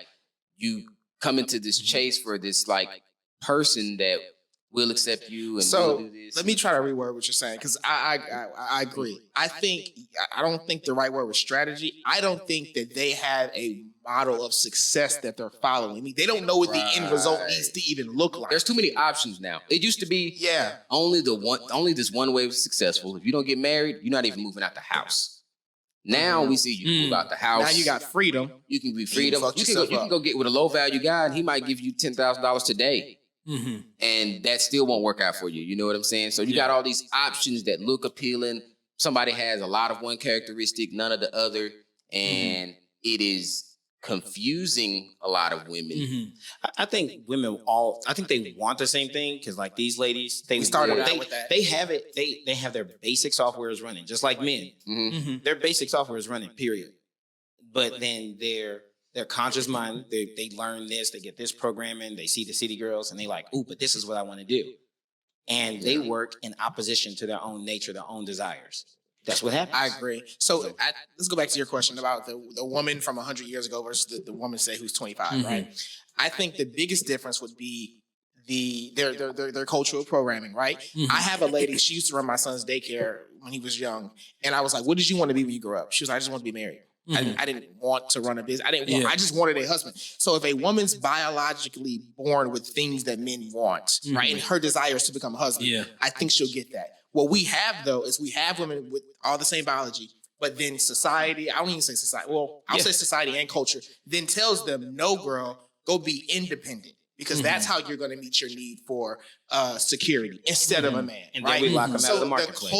you come into this chase for this like person that will accept you and will do this. Let me try to reword what you're saying, because I agree. I don't think the right word was strategy. I don't think that they have a model of success that they're following. I mean, they don't know what the end result needs to even look like. There's too many options now. It used to be only this one way was successful. If you don't get married, you're not even moving out the house. Now we see you move out the house. Now you got freedom. You can be freedom. fuck You yourself can go get with a low value guy, and he might give you $10,000 today. And that still won't work out for you. You know what I'm saying? So you got all these options that look appealing. Somebody has a lot of one characteristic, none of the other, and it is confusing a lot of women. I think women I think they want the same thing, because like these ladies, they started out with that. They have it. They have their basic software is running, just like men. Their basic software is running, period. But then their conscious mind, they learn this, they get this programming, they see the city girls, and they like, ooh, but this is what I want to do. And they work in opposition to their own nature, their own desires. That's what happens. I agree. So let's go back to your question about the woman from 100 years ago versus the woman, say, who's 25, right? I think the biggest difference would be their cultural programming, right? I have a lady, she used to run my son's daycare when he was young, and I was like, what did you want to be when you grew up? She was like, I just want to be married. I didn't want to run a business. I just wanted a husband. So if a woman's biologically born with things that men want, right, and her desire is to become a husband, I think she'll get that. What we have though is we have women with all the same biology, but then society, I don't even say society, well, I'll say society and culture, then tells them, no, girl, go be independent. Because that's how you're going to meet your need for security instead of a man, And right? then we lock them out So of the marketplace.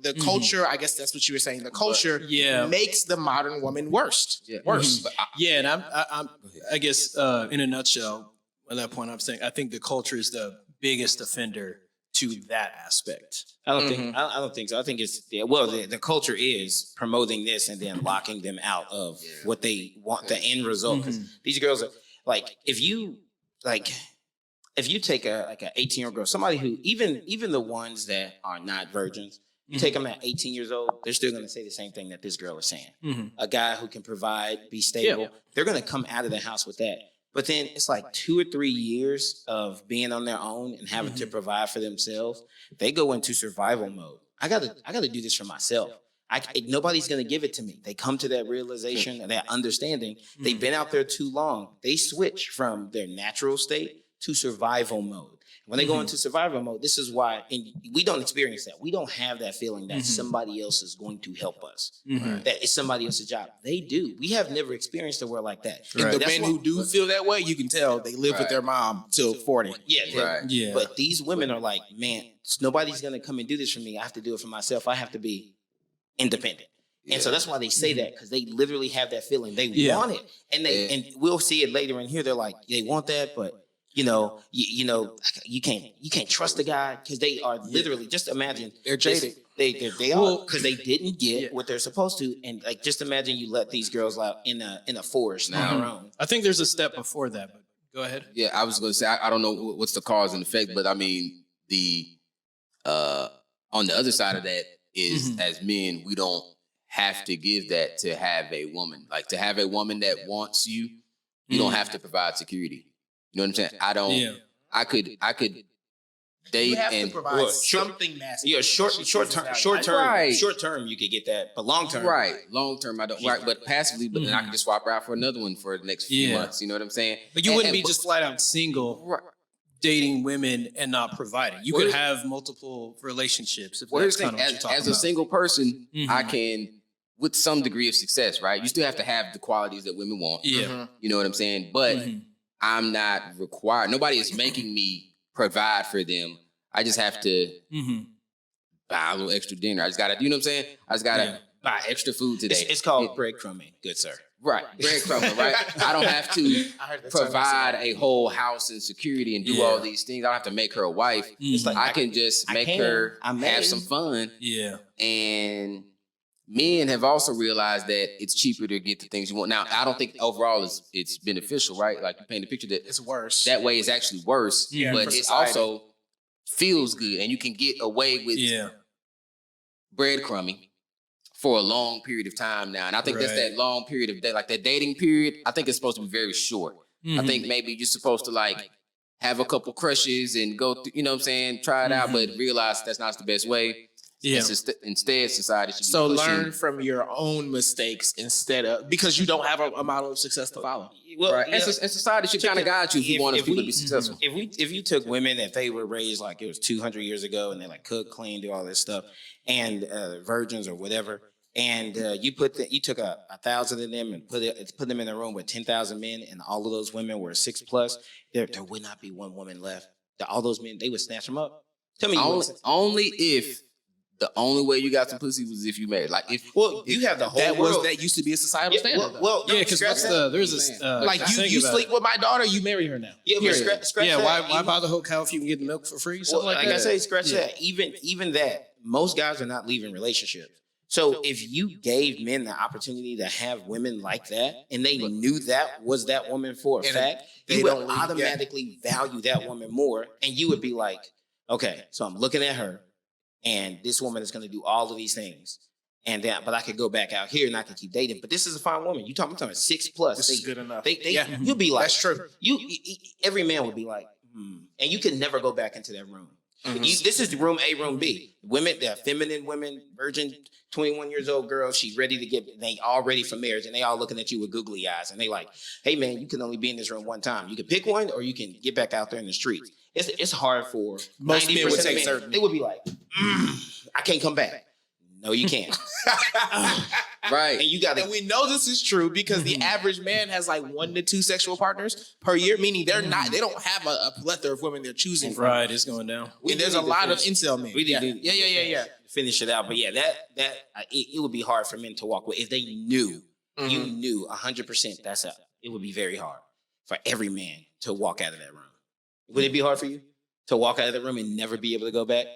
the culture, I guess that's what you were saying. The culture makes the modern woman worse. Worse. And I guess in a nutshell, at that point, I'm saying I think the culture is the biggest offender to that aspect. I don't think. I don't think so. I think it's the culture is promoting this and then locking them out of what they want, the end result. Because these girls are like, if you take a 18-year-old girl, somebody who even the ones that are not virgins, you take them at 18 years old, they're still going to say the same thing that this girl is saying. A guy who can provide, be stable, they're going to come out of the house with that. But then it's like 2 or 3 years of being on their own and having to provide for themselves. They go into survival mode. I gotta do this for myself. Nobody's gonna give it to me. They come to that realization and that understanding. They've been out there too long. They switch from their natural state to survival mode. When they go into survival mode, this is why, and we don't experience that. We don't have that feeling that somebody else is going to help us. That it's somebody else's job. They do. We have never experienced a world like that. And the men who do feel that way, you can tell they live with their mom till 40. But these women are like, man, nobody's gonna come and do this for me. I have to do it for myself. I have to be independent. And so that's why they say that, because they literally have that feeling. They want it. And and we'll see it later in here. They're like, they want that, but you can't trust the guy, because they are literally, just imagine, they're jaded. They are, because they didn't get what they're supposed to. And like, just imagine you let these girls out in a forest on their own. I think there's a step before that, but go ahead. Yeah, I was going to say, I don't know what's the cause and effect, but I mean, on the other side of that is, as men, we don't have to give that to have a woman. Like, to have a woman that wants you, you don't have to provide security. You know what I'm saying? I could date You have and to provide something massive. Yeah, short term, you could get that, but long term, long term, I don't. Right, but passively, but then I can just swap her out for another one for the next few months. You know what I'm saying? But you wouldn't be just flat out single, dating women and not providing. You could have multiple relationships. If that's kind of what you're talking as a about. single person, I can, with some degree of success, right? You still have to have the qualities that women want. Yeah. You know what I'm saying? But I'm not required. Nobody is making me provide for them. I just have to buy a little extra dinner. I just gotta, you know what I'm saying? I just gotta buy extra food today. It's called breadcrumbing, good sir. Right, breadcrumbing, right? I don't have to provide a whole house and security and do all these things. I don't have to make her a wife. It's like I can just make her have some fun. Yeah. And men have also realized that it's cheaper to get the things you want. Now, I don't think overall it's beneficial, right? Like, you paint the picture that it's worse. That way it's actually worse, but it also feels good, and you can get away with breadcrumbing for a long period of time now. And I think that's that long period of like that dating period. I think it's supposed to be very short. I think maybe you're supposed to like have a couple crushes and go through, you know what I'm saying, try it out, but realize that's not the best way. Yeah. Instead, society should be pushing. Learn from your own mistakes instead of, because you don't have a model of success to follow. Well, and society should kind of guide you if you want people to be successful. If you took women that they were raised like it was 200 years ago, and they like cook, clean, do all this stuff, and virgins or whatever, and you took 1,000 of them and put them in a room with 10,000 men, and all of those women were 6+, there would not be one woman left. All those men, they would snatch them up. Tell me, only if. The only way you got some pussy was if you married. Like, you have the whole world. That used to be a societal standard. Because there's like you sleep with my daughter, you marry her now. Yeah, but scratch that. Why buy the whole cow if you can get the milk for free? Something like that. I say, scratch that. Even that, most guys are not leaving relationships. So if you gave men the opportunity to have women like that, and they knew that was that woman for a fact, you would automatically value that woman more, and you would be like, okay, so I'm looking at her, and this woman is going to do all of these things, but I could go back out here and I could keep dating. But this is a fine woman. I'm talking 6+. This is good enough. You'll be like, that's true. Every man would be like, and you can never go back into that room. This is room A, room B. Women, they're feminine women, virgin, 21 years old girls. She's ready to get. They all ready for marriage, and they all looking at you with googly eyes, and they like, "Hey man, you can only be in this room one time. You can pick one, or you can get back out there in the streets." It's hard for Most men would 90% of take men. certain. They would be like, "I can't come back." No, you can't. Right. And you got And to. we know this is true because the average man has like 1 to 2 sexual partners per year, meaning they don't have a plethora of women they're choosing from. Right, it's going down. And there's a lot of incel men. We did Yeah. finish it out, but yeah, it would be hard for men to walk with if they knew you knew 100%. It would be very hard for every man to walk out of that room. Would it be hard for you to walk out of the room and never be able to go back?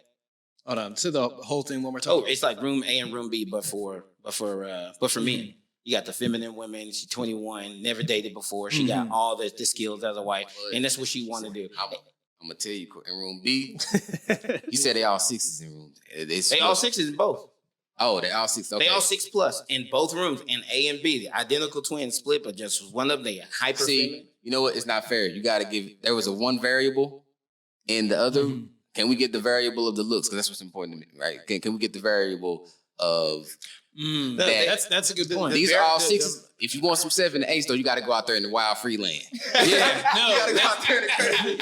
Hold on. Say the whole thing one more time. Oh, it's like room A and room B, but for men. You got the feminine women. She's 21, never dated before. She got all the skills as a wife, and that's what she want to do. I'm gonna tell you, in room B, you said they all sixes in room. They all sixes in both. Oh, they all six. Okay. They all 6+ in both rooms, in A and B, the identical twins split, but just one of them they hyper feminine. See, you know what? It's not fair. You got to give. There was a one variable, and the other. Can we get the variable of the looks? Because that's what's important to me, right? Can we get the variable of that? That's a good point. These are all sixes. If you want some 7 and 8s, though, you got to go out there in the wild free land. Yeah, no,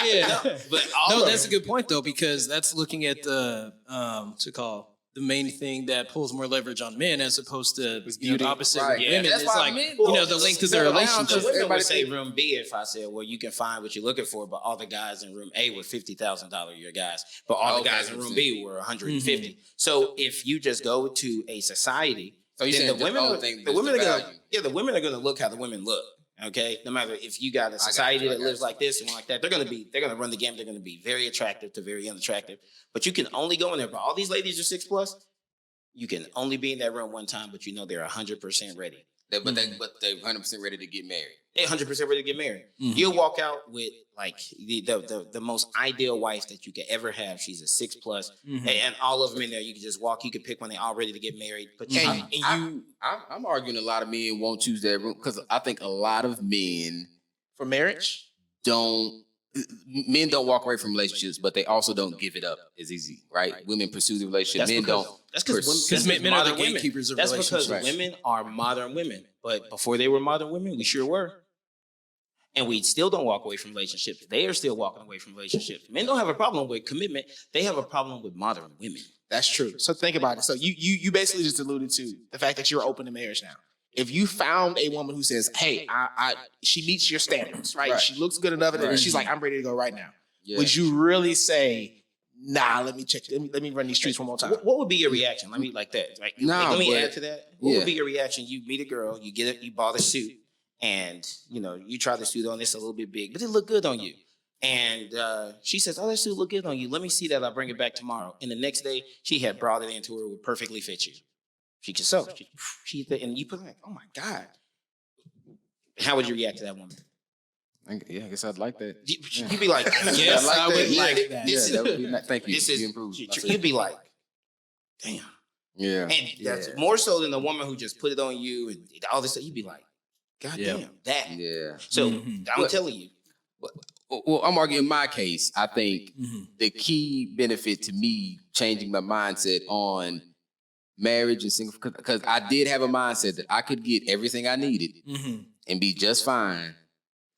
yeah. But That's a good point though, because that's looking at the the main thing that pulls more leverage on men as opposed to the opposite Right. with Yeah, women. that's It's why like men- the length of their relationship. Women Everybody would say think- room B if I said, well, you can find what you're looking for, but all the guys in room A were $50,000 a year guys, but all the Okay, guys in room B were 150. So if you just go to a society, So you then saying the the women, whole thing the is women the are gonna, value. the women are gonna look how the women look. Okay, no matter if you got a society that lives like this and like that, they're gonna run the game. They're gonna be very attractive to very unattractive. But you can only go in there. But all these ladies are 6+. You can only be in that room one time, but you know they're 100% ready. They're 100% ready to get married. They're 100% ready to get married. You'll walk out with like the most ideal wife that you could ever have. She's a 6+, and all of them in there. You can just walk. You can pick when they're all ready to get married. But I'm arguing a lot of men won't choose that room because I think a lot of men For marriage? men don't walk away from relationships, but they also don't give it up as easy, right? Women pursue the relationship. Men don't. That's because men are the gatekeepers of That's relationships. because women are modern women. But before they were modern women, we sure were. And we still don't walk away from relationships. They are still walking away from relationships. Men don't have a problem with commitment. They have a problem with modern women. That's true. So think about it. So you basically just alluded to the fact that you're open to marriage now. If you found a woman who says, "Hey, she meets your standards, right? Right. She looks good enough, and Right. she's like, I'm ready to go right now." Yeah. Would you really say, "Nah, let me check. Let me run these streets one more time"? What would be your reaction? Let me like that. Like, Nah, let me but- add to that. What yeah. would be your reaction? You meet a girl, you get it, you bought a suit, and you try the suit on. It's a little bit big, but it looked good on you. And she says, "Oh, that suit look good on you. Let me see that. I'll bring it back tomorrow." And the next day, she had brought it into her. It would perfectly fit you. She could sew. And you put like, "Oh my God." How would you react to that woman? I guess I'd like that. You'd be like, Yes, I would like that. This That would be nice. Thank you. this You is. improved. You'd be like, "Damn." Yeah. And that's more so than the woman who just put it on you and all this stuff. You'd be like, God damn, that. Yeah. So Mhm. I'm telling you, Well, I'm arguing my case. I think the key benefit to me changing my mindset on marriage and single, because I did have a mindset that I could get everything I needed and be just fine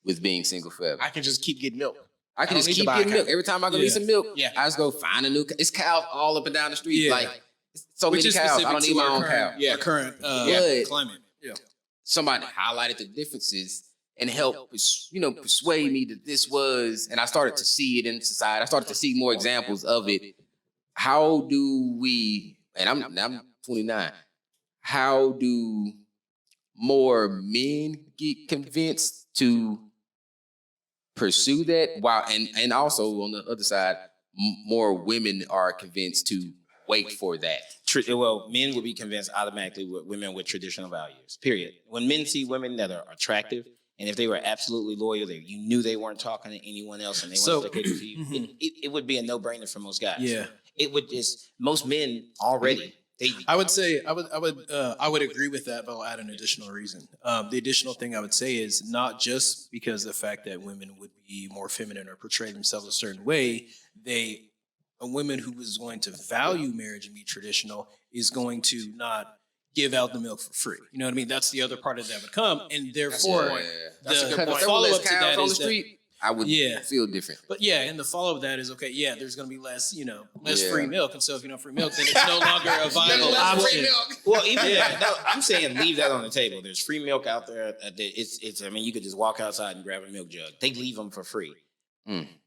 with being single forever. I can just keep getting milk. I can don't just need to keep buy a getting cow. milk. Every time I go get some milk, Yeah. I just go find a new. It's cows all up and down the street. Yeah. Like so Which many is cows. I specific don't to need my our own current, cow. our current But- climate. Yeah. Somebody highlighted the differences and helped, persuade me that this was, and I started to see it in society. I started to see more examples of it. How do we, and I'm 29, how do more men get convinced to pursue that? While, and also on the other side, more women are convinced to wait for that. well, men would be convinced automatically with women with traditional values, period. When men see women that are attractive, and if they were absolutely loyal, you knew they weren't talking to anyone else and they So- wanted to cater to you, it would be a no-brainer for most guys. Yeah. It would just, most men already, I would say I would agree with that, but I'll add an additional reason. The additional thing I would say is not just because of the fact that women would be more feminine or portray themselves a certain way, they a woman who is going to value marriage and be traditional is going to not give out the milk for free. You know what I mean? That's the other part of that would come, and therefore the follow up to that is that. I would feel different. But and the follow up of that is okay. Yeah, there's going to be less, less free milk, and so if you don't free milk, then it's no longer a viable option. Well, even no, I'm saying leave that on the table. There's free milk out there. It's. I mean, you could just walk outside and grab a milk jug. They leave them for free.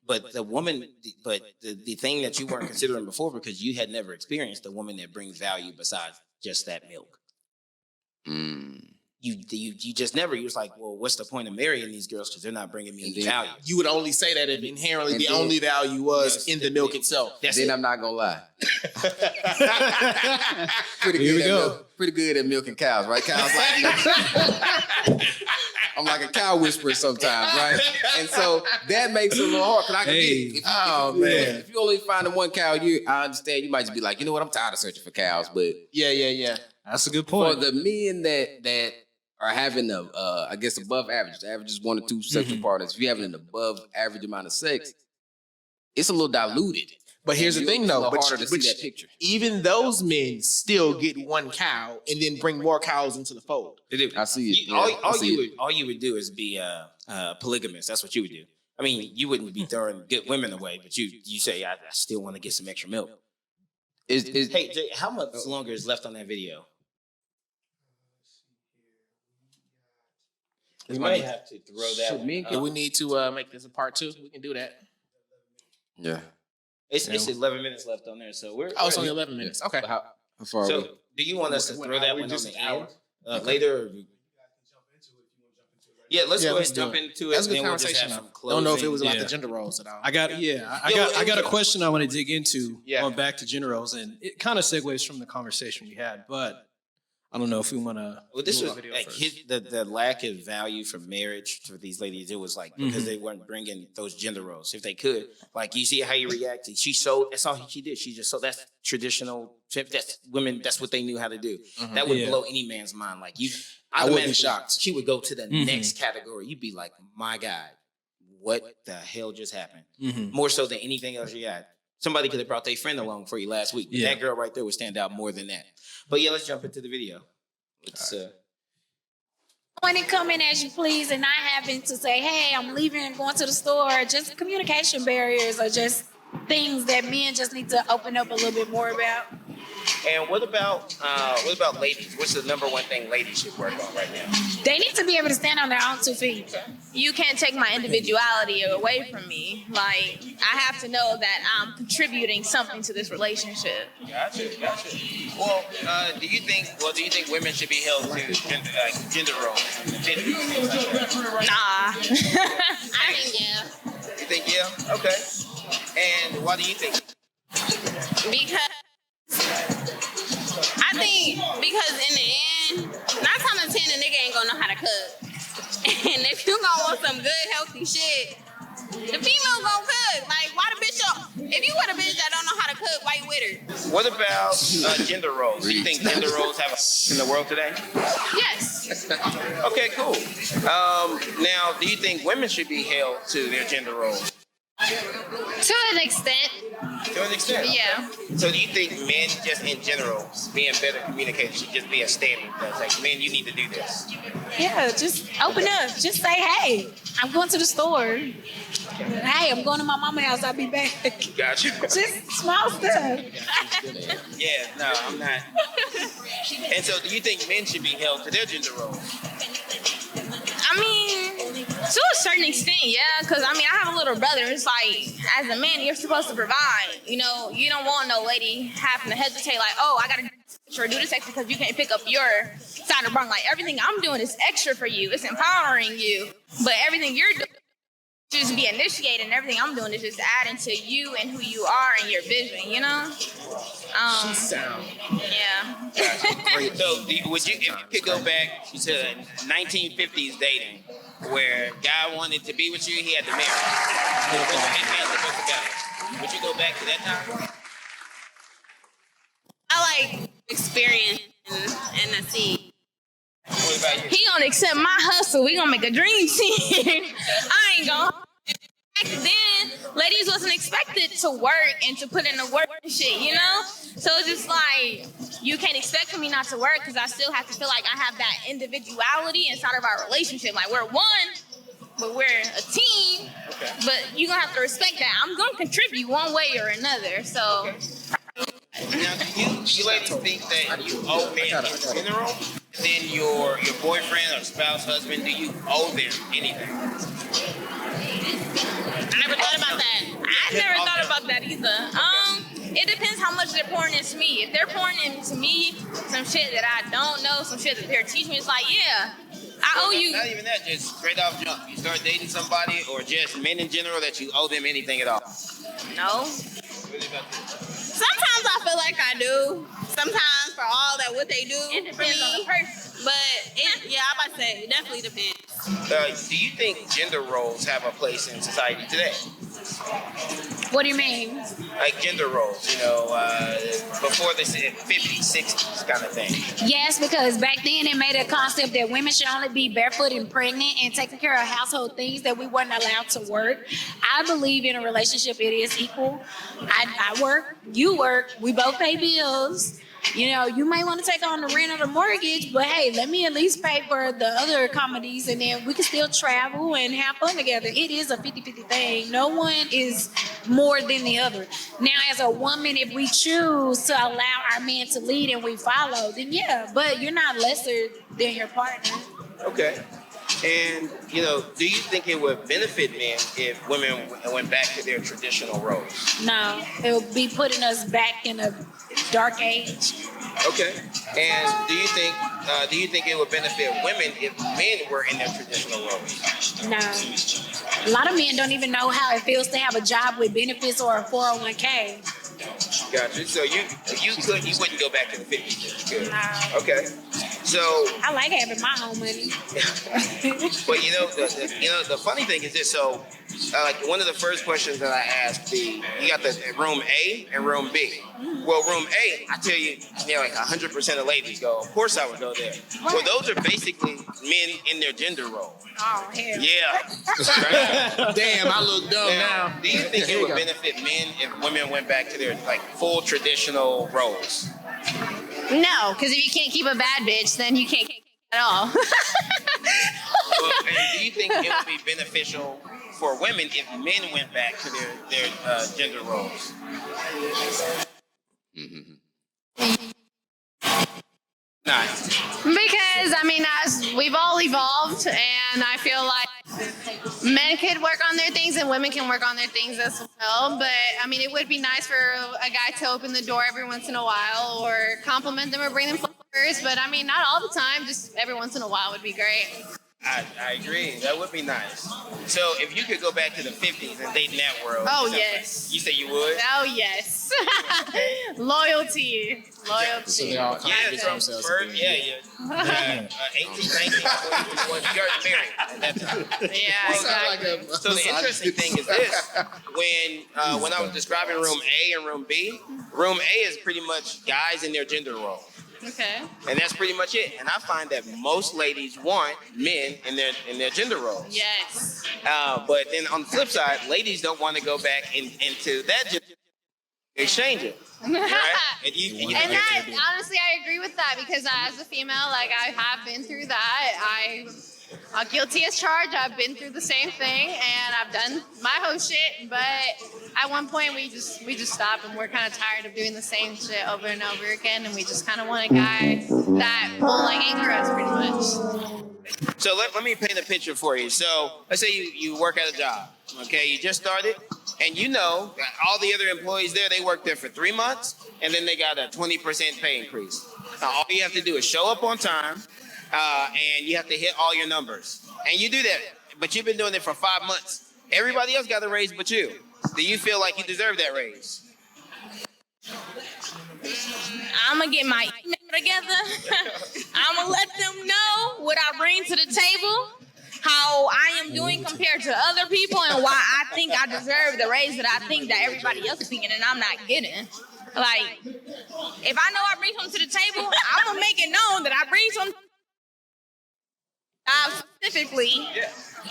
But the woman, the thing that you weren't considering before because you had never experienced the woman that brings value besides just that milk. You just never. You was like, well, what's the point of marrying these girls because they're not bringing me any value? You would only say that if inherently the only value was in the milk itself. I'm not gonna lie. Pretty good at milking cows, right? Cows like I'm like a cow whisperer sometimes, right? And so that makes it a little hard. Cause I can get it. If you only find the one cow, I understand. You might just be like, you know what? I'm tired of searching for cows, but yeah. That's a good point. For the men that are having I guess above average. The average is 1 or 2 sexual partners. If you're having an above average amount of sex, it's a little diluted. But here's the thing, though. Harder to see that picture. Even those men still get one cow and then bring more cows into the fold. I see it. All you would do is be polygamous. That's what you would do. I mean, you wouldn't be throwing good women away, but you say, I still want to get some extra milk. Hey, Jay, how much longer is left on that video? We might have to throw that one. Do we need to make this a part 2? We can do that. Yeah. It's 11 minutes left on there, so we're. Oh, it's only 11 minutes. Okay. How far So, are we? do you want us to throw that one on the end later? Yeah, let's go ahead and jump into it. That's a good then we'll just conversation. have some Don't know if it was about Yeah. the gender roles at all. I got a question I want to dig into going back to gender roles, and it kind of segues from the conversation we had, but I don't know if we want to. Well, this was like the lack of value for marriage for these ladies. It was like because they weren't bringing those gender roles. If they could, like you see how you reacted. She sold. That's all she did. She just sold. That's traditional. That's women. That's what they knew how to do. That would blow any man's mind. Like you, I would be shocked. She would go to the next category. You'd be like, my God, what the hell just happened? More so than anything else you got. Somebody could have brought their friend along for you last week. That girl right there would stand out more than that. But yeah, let's jump into the video. When it come in as you please and not having to say, hey, I'm leaving and going to the store, just communication barriers or just things that men just need to open up a little bit more about. And what about ladies? What's the number one thing ladies should work on right now? They need to be able to stand on their own 2 feet. You can't take my individuality away from me. Like, I have to know that I'm contributing something to this relationship. Gotcha. Well, do you think women should be held to gender roles? Nah. I think yeah. You think yeah? Okay. And why do you think? Because in the end, 9 times out of 10, a nigga ain't gonna know how to cook. And if you gonna want some good, healthy shit, the female gonna cook. Like, why the bitch if you with a bitch that don't know how to cook, why you with her? What about gender roles? Do you think gender roles have a in the world today? Yes. Okay, cool. Now, do you think women should be held to their gender roles? To an extent. To an extent? Yeah. So do you think men just in general, being better communicators should just be a standard? That's like, men, you need to do this. Yeah, just open up. Just say, hey, I'm going to the store. Hey, I'm going to my mama's house. I'll be back. Gotcha. Just small stuff. Yeah, no, I'm not. And so do you think men should be held to their gender roles? I mean, to a certain extent, yeah. Because, I mean, I have a little brother. It's like, as a man, you're supposed to provide. You know, you don't want no lady having to hesitate like, oh, I got to do this extra because you can't pick up your side of the bunk. Like, everything I'm doing is extra for you. It's empowering you. But everything you're doing just be initiated, and everything I'm doing is just adding to you and who you are and your vision, you know? She sound. Yeah. Great. So would you, if you could go back to 1950s dating, where guy wanted to be with you, he had to marry. Would you go back to that time? I like experience and the see. What about you? He gonna accept my hustle. We gonna make a dream team. I ain't gonna. then ladies wasn't expected to work and to put in the work and shit, you know? So it's just like, you can't expect for me not to work because I still have to feel like I have that individuality inside of our relationship. Like, we're one, but we're a team. Okay. But you're gonna have to respect that. I'm gonna contribute one way or another. So Now, do you ladies think that you owe men in general? Then your boyfriend or spouse, husband, do you owe them anything? I never thought about that. I never thought about that either. It depends how much they're pouring into me. If they're pouring into me some shit that I don't know, some shit that they're teaching me, it's like, yeah, I owe you. Not even that, just straight off jump. You start dating somebody, or just men in general, that you owe them anything at all. No. Sometimes I feel like I do. Sometimes for all that what they do. It depends on the person. But yeah, I'm about to say it definitely depends. Do you think gender roles have a place in society today? What do you mean? Like gender roles, before the 50s, 60s kind of thing. Yes, because back then it made a concept that women should only be barefoot and pregnant and taking care of household things, that we weren't allowed to work. I believe in a relationship it is equal. I work, you work, we both pay bills. You might want to take on the rent or the mortgage, but hey, let me at least pay for the other accommodations, and then we can still travel and have fun together. It is a 50-50 thing. No one is more than the other. Now, as a woman, if we choose to allow our man to lead and we follow, then yeah, but you're not lesser than your partner. Okay. And, do you think it would benefit men if women went back to their traditional roles? No, it would be putting us back in a dark age. Okay. And do you think it would benefit women if men were in their traditional roles? No. A lot of men don't even know how it feels to have a job with benefits or a 401k. Gotcha. So you wouldn't go back to the 50s. Good. No. Okay. So I like having my own money. but the funny thing is this. So like one of the first questions that I asked, you got the room A and room B. Well, room A, I tell you, like 100% of ladies go, of course I would go there. Well, those are basically men in their gender role. Oh, hell. Yeah. Damn, I look dumb now. Do you think it would benefit men if women went back to their full traditional roles? No, because if you can't keep a bad bitch, then you can't keep at all. Well, and do you think it would be beneficial for women if men went back to their gender roles? Nice. Because, as we've all evolved, and I feel like men could work on their things and women can work on their things as well. But, it would be nice for a guy to open the door every once in a while or compliment them or bring them flowers. But, not all the time, just every once in a while would be great. I agree. That would be nice. So if you could go back to the 50s and date in that world. Oh, yes. You say you would? Oh, yes. Loyalty. So they all contradict Yeah, themselves. first, 18, 19, you already married at that time. Yeah, exactly. So the interesting thing is this: when I was describing room A and room B, room A is pretty much guys in their gender role, Okay. and that's pretty much it. And I find that most ladies want men in their gender roles. Yes. But then on the flip side, ladies don't want to go back into that gender. Exchange it. Right? And that, honestly, I agree with that because as a female, I have been through that. I'm guilty as charged. I've been through the same thing, and I've done my whole shit. But at one point, we just stopped, and we're kind of tired of doing the same shit over and over again, and we just kind of want a guy that will anchor us pretty much. So let me paint a picture for you. So let's say you work at a job. Okay, you just started, and all the other employees there, they work there for 3 months, and then they got a 20% pay increase. Now, all you have to do is show up on time, and you have to hit all your numbers. And you do that, but you've been doing it for 5 months. Everybody else got a raise but you. Do you feel like you deserve that raise? I'm gonna get my email together. I'm gonna let them know what I bring to the table, how I am doing compared to other people, and why I think I deserve the raise that I think that everybody else is thinking and I'm not getting. If I know I bring something to the table, I'm gonna make it known that I bring something specifically,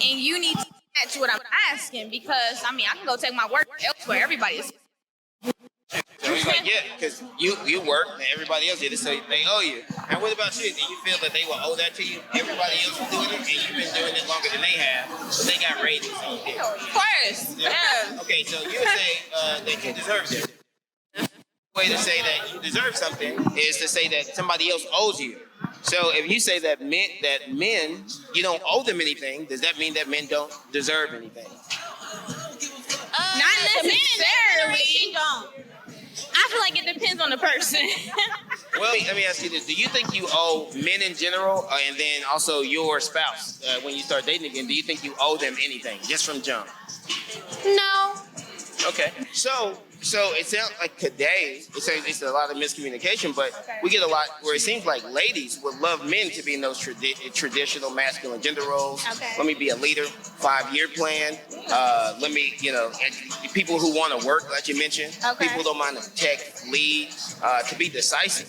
and you need to That's what I'm asking because I mean I can go take my work elsewhere. Everybody is. So he's like, yeah, because you work and everybody else did it, so they owe you. And what about you? Do you feel that they will owe that to you? Everybody else is doing it, and you've been doing it longer than they have, but they got raises. So you did. Of course. Yeah. Okay, so you would say that you deserve it. The way to say that you deserve something is to say that somebody else owes you. So if you say that men you don't owe them anything, does that mean that men don't deserve anything? Not necessarily. I feel like it depends on the person. Well, let me ask you this. Do you think you owe men in general and then also your spouse when you start dating again, do you think you owe them anything just from jump? No. Okay. So it sounds like today, it's a lot of miscommunication, but we get a lot where it seems like ladies would love men to be in those traditional masculine gender roles. Okay. Let me be a leader, 5-year plan. Let me, and people who want to work, like you mentioned. Okay. People don't mind to protect, lead, to be decisive,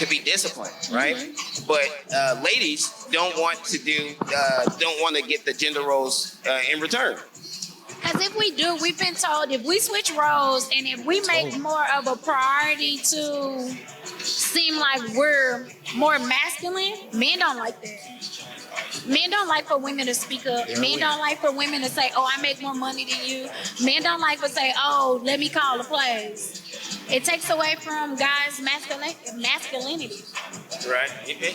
to be disciplined, right? But ladies don't want to get the gender roles in return. Because if we do, we've been told if we switch roles and if we make more of a priority to seem like we're more masculine, men don't like that. Men don't like for women to speak up. Men don't like for women to say, oh, I make more money than you. Men don't like for say, oh, let me call the plays. It takes away from guys' masculinity. Right.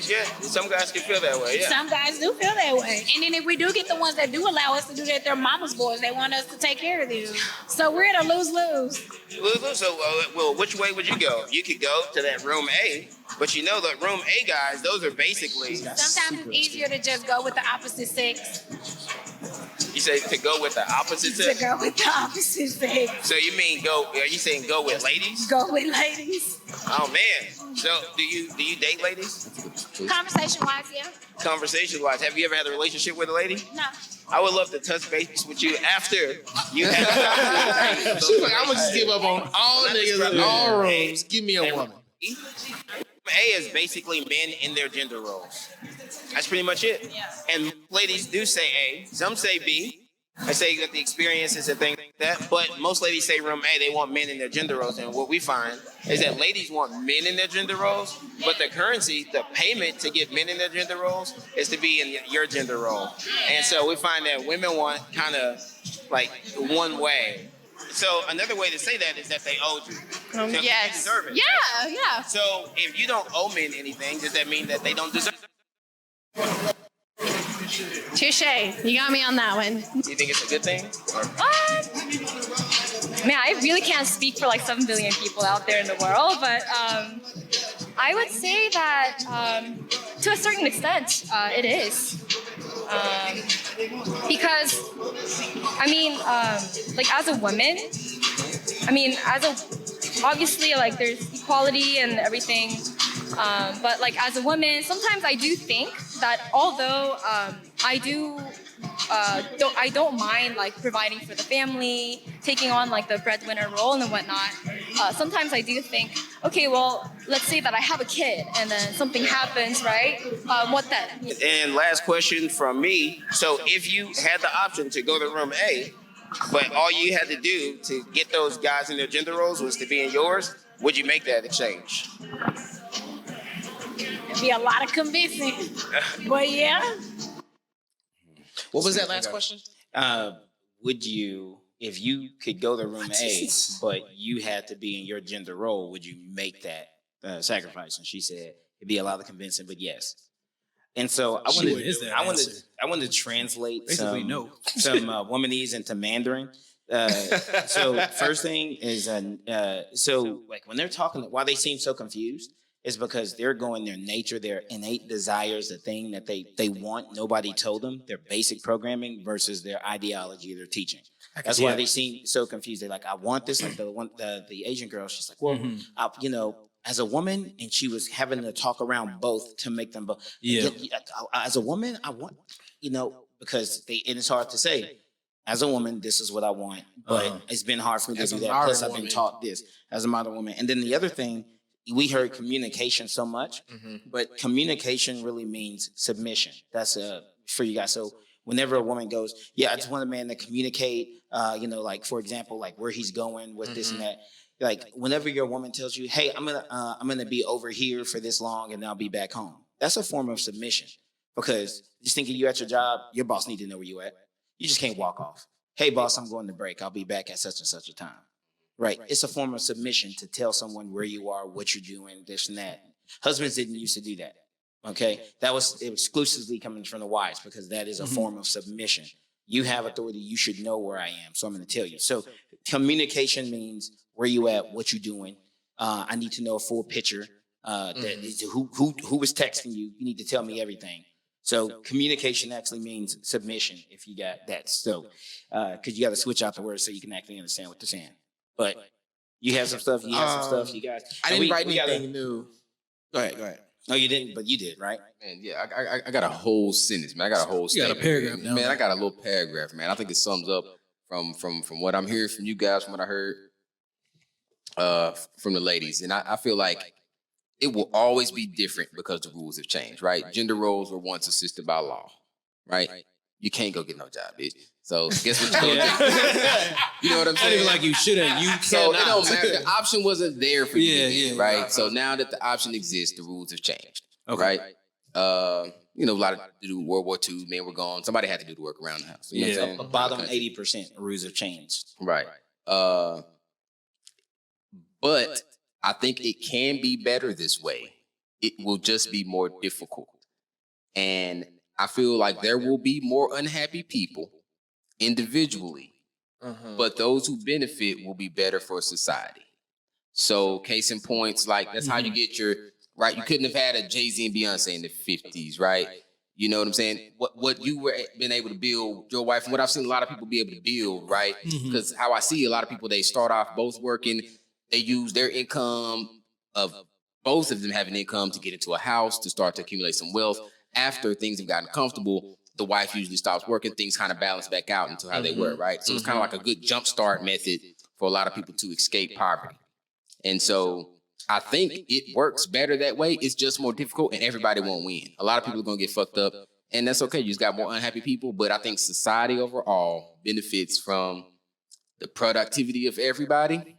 Yeah. Some guys can feel that way. Yeah. Some guys do feel that way. And then if we do get the ones that do allow us to do that, they're mama's boys. They want us to take care of them. So we're at a lose-lose. So, well, which way would you go? You could go to that room A, but you know that room A guys, those are basically. Sometimes it's easier to just go with the opposite sex. You say to go with the opposite sex? To go with the opposite sex. So you mean go? Are you saying go with ladies? Go with ladies. Oh man. So do you date ladies? Conversation-wise, yeah. Conversation-wise, have you ever had a relationship with a lady? No. I would love to touch base with you after you have. She's like, I'm gonna just give up on all niggas in all rooms. Give me a woman. A is basically men in their gender roles. That's pretty much it. Yeah. And ladies do say A. Some say B. I say that the experiences and things like that. But most ladies say room A. They want men in their gender roles. And what we find is that ladies want men in their gender roles, but the currency, the payment to get men in their gender roles is to be in your gender role. And so we find that women want kind of like one way. So another way to say that is that they owed you. So Yes. they deserve it. Yeah. So if you don't owe men anything, does that mean that they don't deserve it? Touche. You got me on that one. Do you think it's a good thing? Man, I really can't speak for like 7 billion people out there in the world, but I would say that to a certain extent, it is. Because, I mean, like as a woman, obviously like there's equality and everything, but like as a woman, sometimes I do think that although I don't mind like providing for the family, taking on like the breadwinner role and whatnot. Sometimes I do think, okay, well, let's say that I have a kid and then something happens, right? What then? And last question from me. So if you had the option to go to room A, but all you had to do to get those guys in their gender roles was to be in yours, would you make that exchange? It'd be a lot of convincing. But yeah. What was that last question? Would you, if you could go to room A, but you had to be in your gender role, would you make that sacrifice? And she said it'd be a lot of convincing, but yes. And so I wanted to translate Basically, no. some womanese into Mandarin. So first thing is, so like when they're talking, why they seem so confused is because they're going their nature, their innate desires, the thing that they want, nobody told them, their basic programming versus their ideology, their teaching. That's why they seem so confused. They're like, I want this. Like the Asian girl, she's like, well, as a woman, and she was having to talk around both to make them both. Yeah. As a woman, I want, because and it's hard to say. As a woman, this is what I want, but it's been hard for me to do that. Plus, I've been taught this as a modern woman. And then the other thing, we heard communication so much, but communication really means submission. That's for you guys. So whenever a woman goes, yeah, I just want a man to communicate, like for example, like where he's going with this and that. Like whenever your woman tells you, hey, I'm gonna be over here for this long and I'll be back home. That's a form of submission because just thinking you at your job, your boss need to know where you at. You just can't walk off. Hey boss, I'm going to break. I'll be back at such and such a time. Right. It's a form of submission to tell someone where you are, what you're doing, this and that. Husbands didn't used to do that. Okay. That was exclusively coming from the wives because that is a form of submission. You have authority. You should know where I am. So I'm going to tell you. So communication means where you at, what you doing. I need to know a full picture. That is who is texting you. You need to tell me everything. So communication actually means submission if you got that. So, because you got to switch out the words so you can actually understand what they're saying. But you have some stuff, you have some stuff, you guys. I didn't write anything new. Go ahead. No, you didn't, but you did, right? Man, yeah, I got a whole sentence, man. I got a whole You got a statement. paragraph now. Man, I got a little paragraph, man. I think it sums up from what I'm hearing from you guys, from what I heard from the ladies. And I feel like it will always be different because the rules have changed, right? Gender roles were once assisted by law, right? You can't go get no job, bitch. So guess what you're gonna do? You know what I'm Not saying? even like you shouldn't. You So it cannot. don't matter. The option wasn't there for you, to get, Yeah. right? So now that the option exists, the rules have changed, Okay. right? A lot of to do with World War II, men were gone. Somebody had to do the work around the house. You know what I'm saying? The bottom 80% rules have changed. Right. But I think it can be better this way. It will just be more difficult. And I feel like there will be more unhappy people individually, but those who benefit will be better for society. So case in points, like that's how you get your, right? You couldn't have had a Jay-Z and Beyonce in the 50s, right? You know what I'm saying? What you were been able to build, your wife, and what I've seen a lot of people be able to build, right? Because how I see a lot of people, they start off both working, they use their income of both of them having income to get into a house, to start to accumulate some wealth. After things have gotten comfortable, the wife usually stops working, things kind of balance back out into how they were, right? So it's kind of like a good jumpstart method for a lot of people to escape poverty. And so I think it works better that way. It's just more difficult and everybody won't win. A lot of people are going to get fucked up and that's okay. You just got more unhappy people, but I think society overall benefits from the productivity of everybody.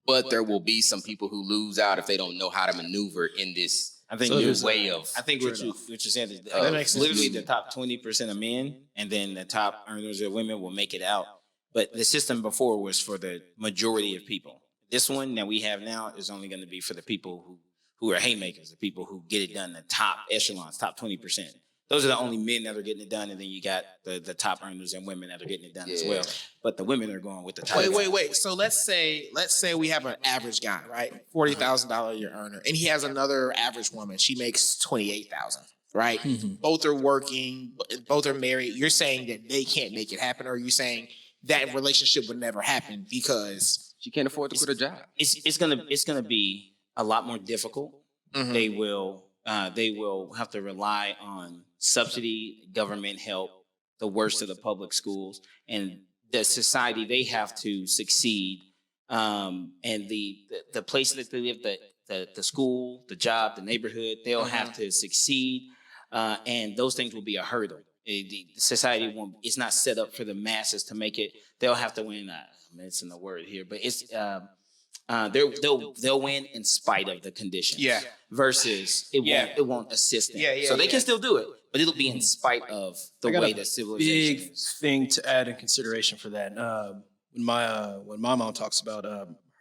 But there will be some people who lose out if they don't know how to maneuver in this I think new there's way of. I think what you're saying is That makes sense. literally the top 20% of men and then the top earners of women will make it out. But the system before was for the majority of people. This one that we have now is only going to be for the people who are haymakers, the people who get it done, the top echelons, top 20%. Those are the only men that are getting it done, and then you got the top earners and women that are getting it done as well. But the women are going with the top. Wait. So let's say we have an average guy, right? $40,000 a year earner, and he has another average woman. She makes $28,000, right? Both are working, both are married. You're saying that they can't make it happen, or are you saying that relationship would never happen because She can't afford to quit a job. It's gonna be a lot more difficult. They will have to rely on subsidy, government help, the worst of the public schools, and the society. They have to succeed, and the place that they live, the school, the job, the neighborhood, they'll have to succeed, and those things will be a hurdle. The society won't. It's not set up for the masses to make it. They'll have to win. I'm missing the word here, but it's. They'll win in spite of the conditions. Yeah. Versus it won't assist them. So they can still do it, but it'll be in spite of the way that civilization Big is. thing to add in consideration for that. When my mom talks about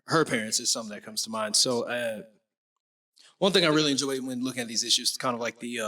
her parents, is something that comes to mind. So one thing I really enjoy when looking at these issues, kind of like the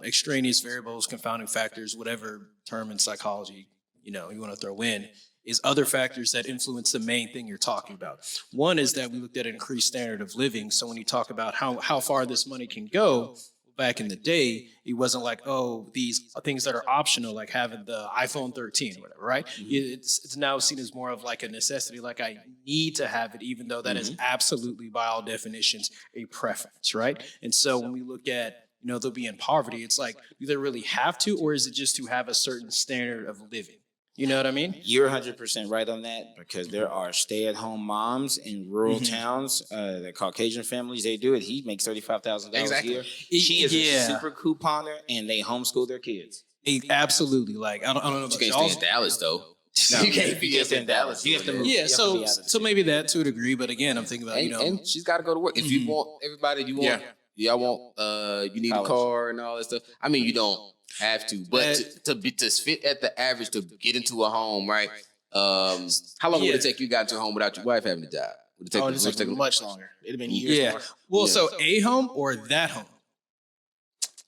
extraneous variables, confounding factors, whatever term in psychology you want to throw in, is other factors that influence the main thing you're talking about. One is that we looked at an increased standard of living. So when you talk about how far this money can go, back in the day, it wasn't like, oh, these things that are optional, like having the iPhone 13 or whatever, right? It's now seen as more of like a necessity, like I need to have it, even though that is absolutely by all definitions a preference, right? And so when we look at, they'll be in poverty, it's like, do they really have to, or is it just to have a certain standard of living? You know what I mean? You're 100% right on that because there are stay-at-home moms in rural towns, the Caucasian families, they do it. He makes $35,000 a year. She is a super couponer and they homeschool their kids. Absolutely. Like I don't know You about can't y'all. stay in Dallas though. No, You can't be stay in Dallas. You have to move. Yeah, You have to so be out of the so maybe that to a degree, but again, I'm thinking about And she's got to go to work. If you want everybody, you want y'all want you need College. a car and all that stuff. I mean, you don't have to, but to fit at the average to get into a home, right? How long would it take you got into a home without your wife having a job? Would it take? Oh, it's would it like take much longer. It'd have been years yeah. more. Well, so a home or that home?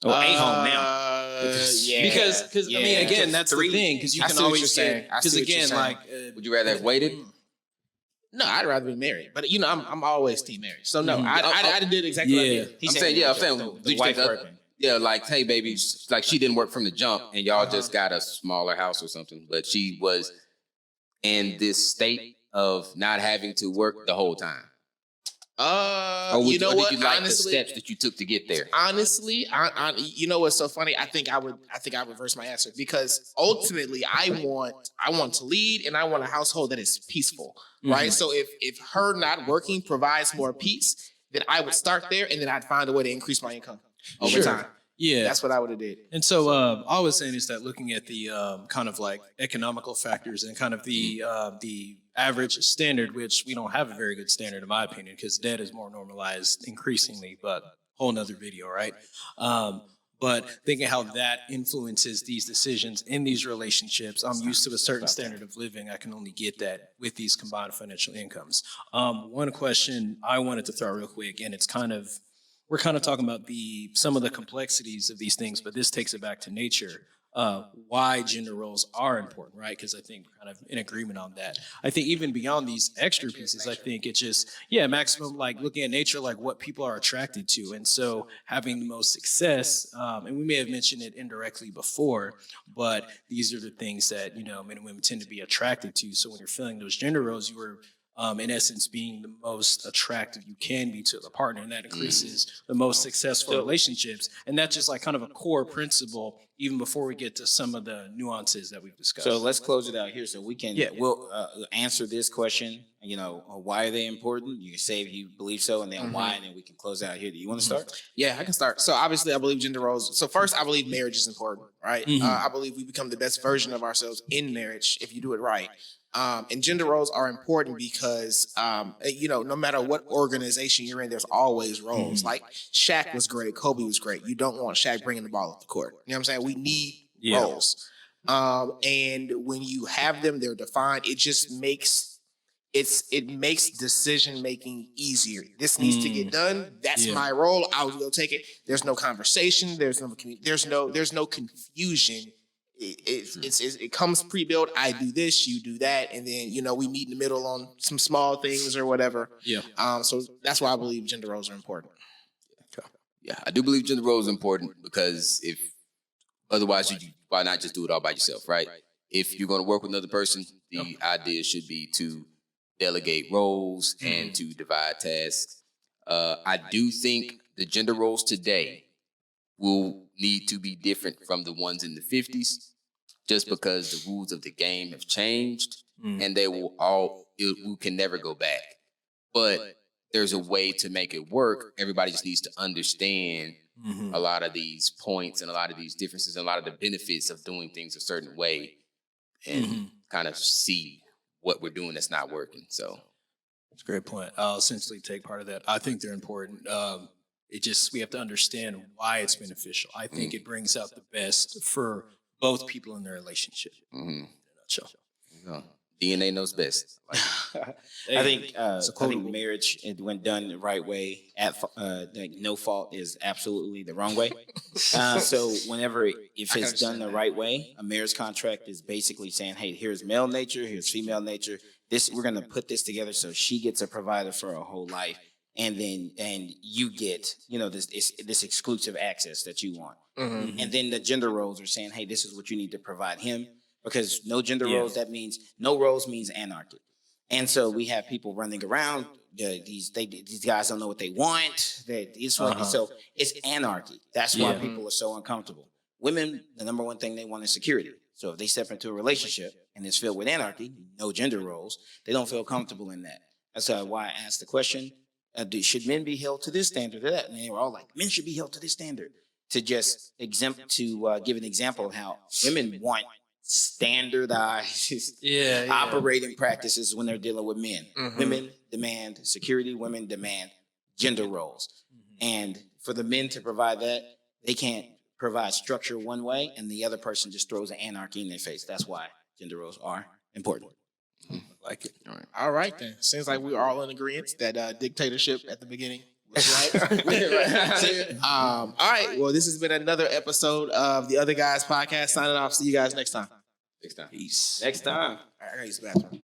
Oh, a home now. Yeah. Because I mean, again, that's the thing. Because you I can see what always you're saying. I because see what you're again, saying. like Would you rather have waited? No, I'd rather be married. But I'm always team marriage. So no, I did exactly what I did. I'm saying, do you wife think working. yeah, like, hey, baby, like she didn't work from the jump, and y'all just got a smaller house or something, but she was in this state of not having to work the whole time. You know what? Did you like Honestly, the steps that you took to get there? honestly, you know what's so funny? I think I reverse my answer because ultimately I want to lead and I want a household that is peaceful, right? So if her not working provides more peace, then I would start there and then I'd find a way to increase my income over time. Yeah. That's what I would have did. And so all I was saying is that looking at the kind of like economical factors and kind of the average standard, which we don't have a very good standard in my opinion, because debt is more normalized increasingly, but whole nother video, right? But thinking how that influences these decisions in these relationships, I'm used to a certain standard of living. I can only get that with these combined financial incomes. One question I wanted to throw out real quick, and it's kind of, we're kind of talking about some of the complexities of these things, but this takes it back to nature. Why gender roles are important, right? Because I think we're kind of in agreement on that. I think even beyond these extra pieces, I think it's just, maximum, like looking at nature, like what people are attracted to. And so having the most success, and we may have mentioned it indirectly before, but these are the things that, men and women tend to be attracted to. So when you're filling those gender roles, you were in essence, being the most attractive you can be to the partner, and that increases the most successful relationships. And that's just like kind of a core principle, even before we get to some of the nuances that we've discussed. So let's close it out here so we can, we'll answer this question, why are they important? You can say if you believe so, and then why, and then we can close out here. Do you want to start? Yeah, I can start. So obviously I believe gender roles. So first, I believe marriage is important, right? I believe we become the best version of ourselves in marriage if you do it right. And gender roles are important because, no matter what organization you're in, there's always roles. Like Shaq was great, Kobe was great. You don't want Shaq bringing the ball up the court. You know what I'm saying? We need roles. And when you have them, they're defined. It just makes decision making easier. This needs to get done. That's my role. I'll go take it. There's no conversation. There's no confusion. It comes pre-built. I do this, you do that, and then we meet in the middle on some small things or whatever. So that's why I believe gender roles are important. Yeah, I do believe gender roles are important because otherwise, why not just do it all by yourself, right? If you're going to work with another person, the idea should be to delegate roles and to divide tasks. I do think the gender roles today will need to be different from the ones in the 50s, just because the rules of the game have changed and we can never go back. But there's a way to make it work. Everybody just needs to understand a lot of these points and a lot of these differences and a lot of the benefits of doing things a certain way and kind of see what we're doing that's not working. So that's a great point. I'll essentially take part of that. I think they're important. We have to understand why it's beneficial. I think it brings out the best for both people in their relationship. In a nutshell. DNA knows best. I think marriage, when done the right way, no fault is absolutely the wrong way. So if it's done the right way, a marriage contract is basically saying, hey, here's male nature, here's female nature. We're gonna put this together so she gets a provider for her whole life. And you get, this exclusive access that you want. And then the gender roles are saying, hey, this is what you need to provide him. Because no gender roles, that means no roles means anarchy. And so we have people running around. These guys don't know what they want. So it's anarchy. That's why people are so uncomfortable. Women, the number one thing they want is security. So if they step into a relationship and it's filled with anarchy, no gender roles, they don't feel comfortable in that. That's why I asked the question. Should men be held to this standard or that? And they were all like, men should be held to this standard. to just give an example of how women want standardized operating practices when they're dealing with men. Women demand security. Women demand gender roles. And for the men to provide that, they can't provide structure one way and the other person just throws an anarchy in their face. That's why gender roles are important. Like it. All right, then. Seems like we are all in agreement that dictatorship at the beginning was right. All right. Well, this has been another episode of the Other Guys Podcast. Signing off. See you guys next time. Next time. Peace. Next time. All right, I gotta use the bathroom.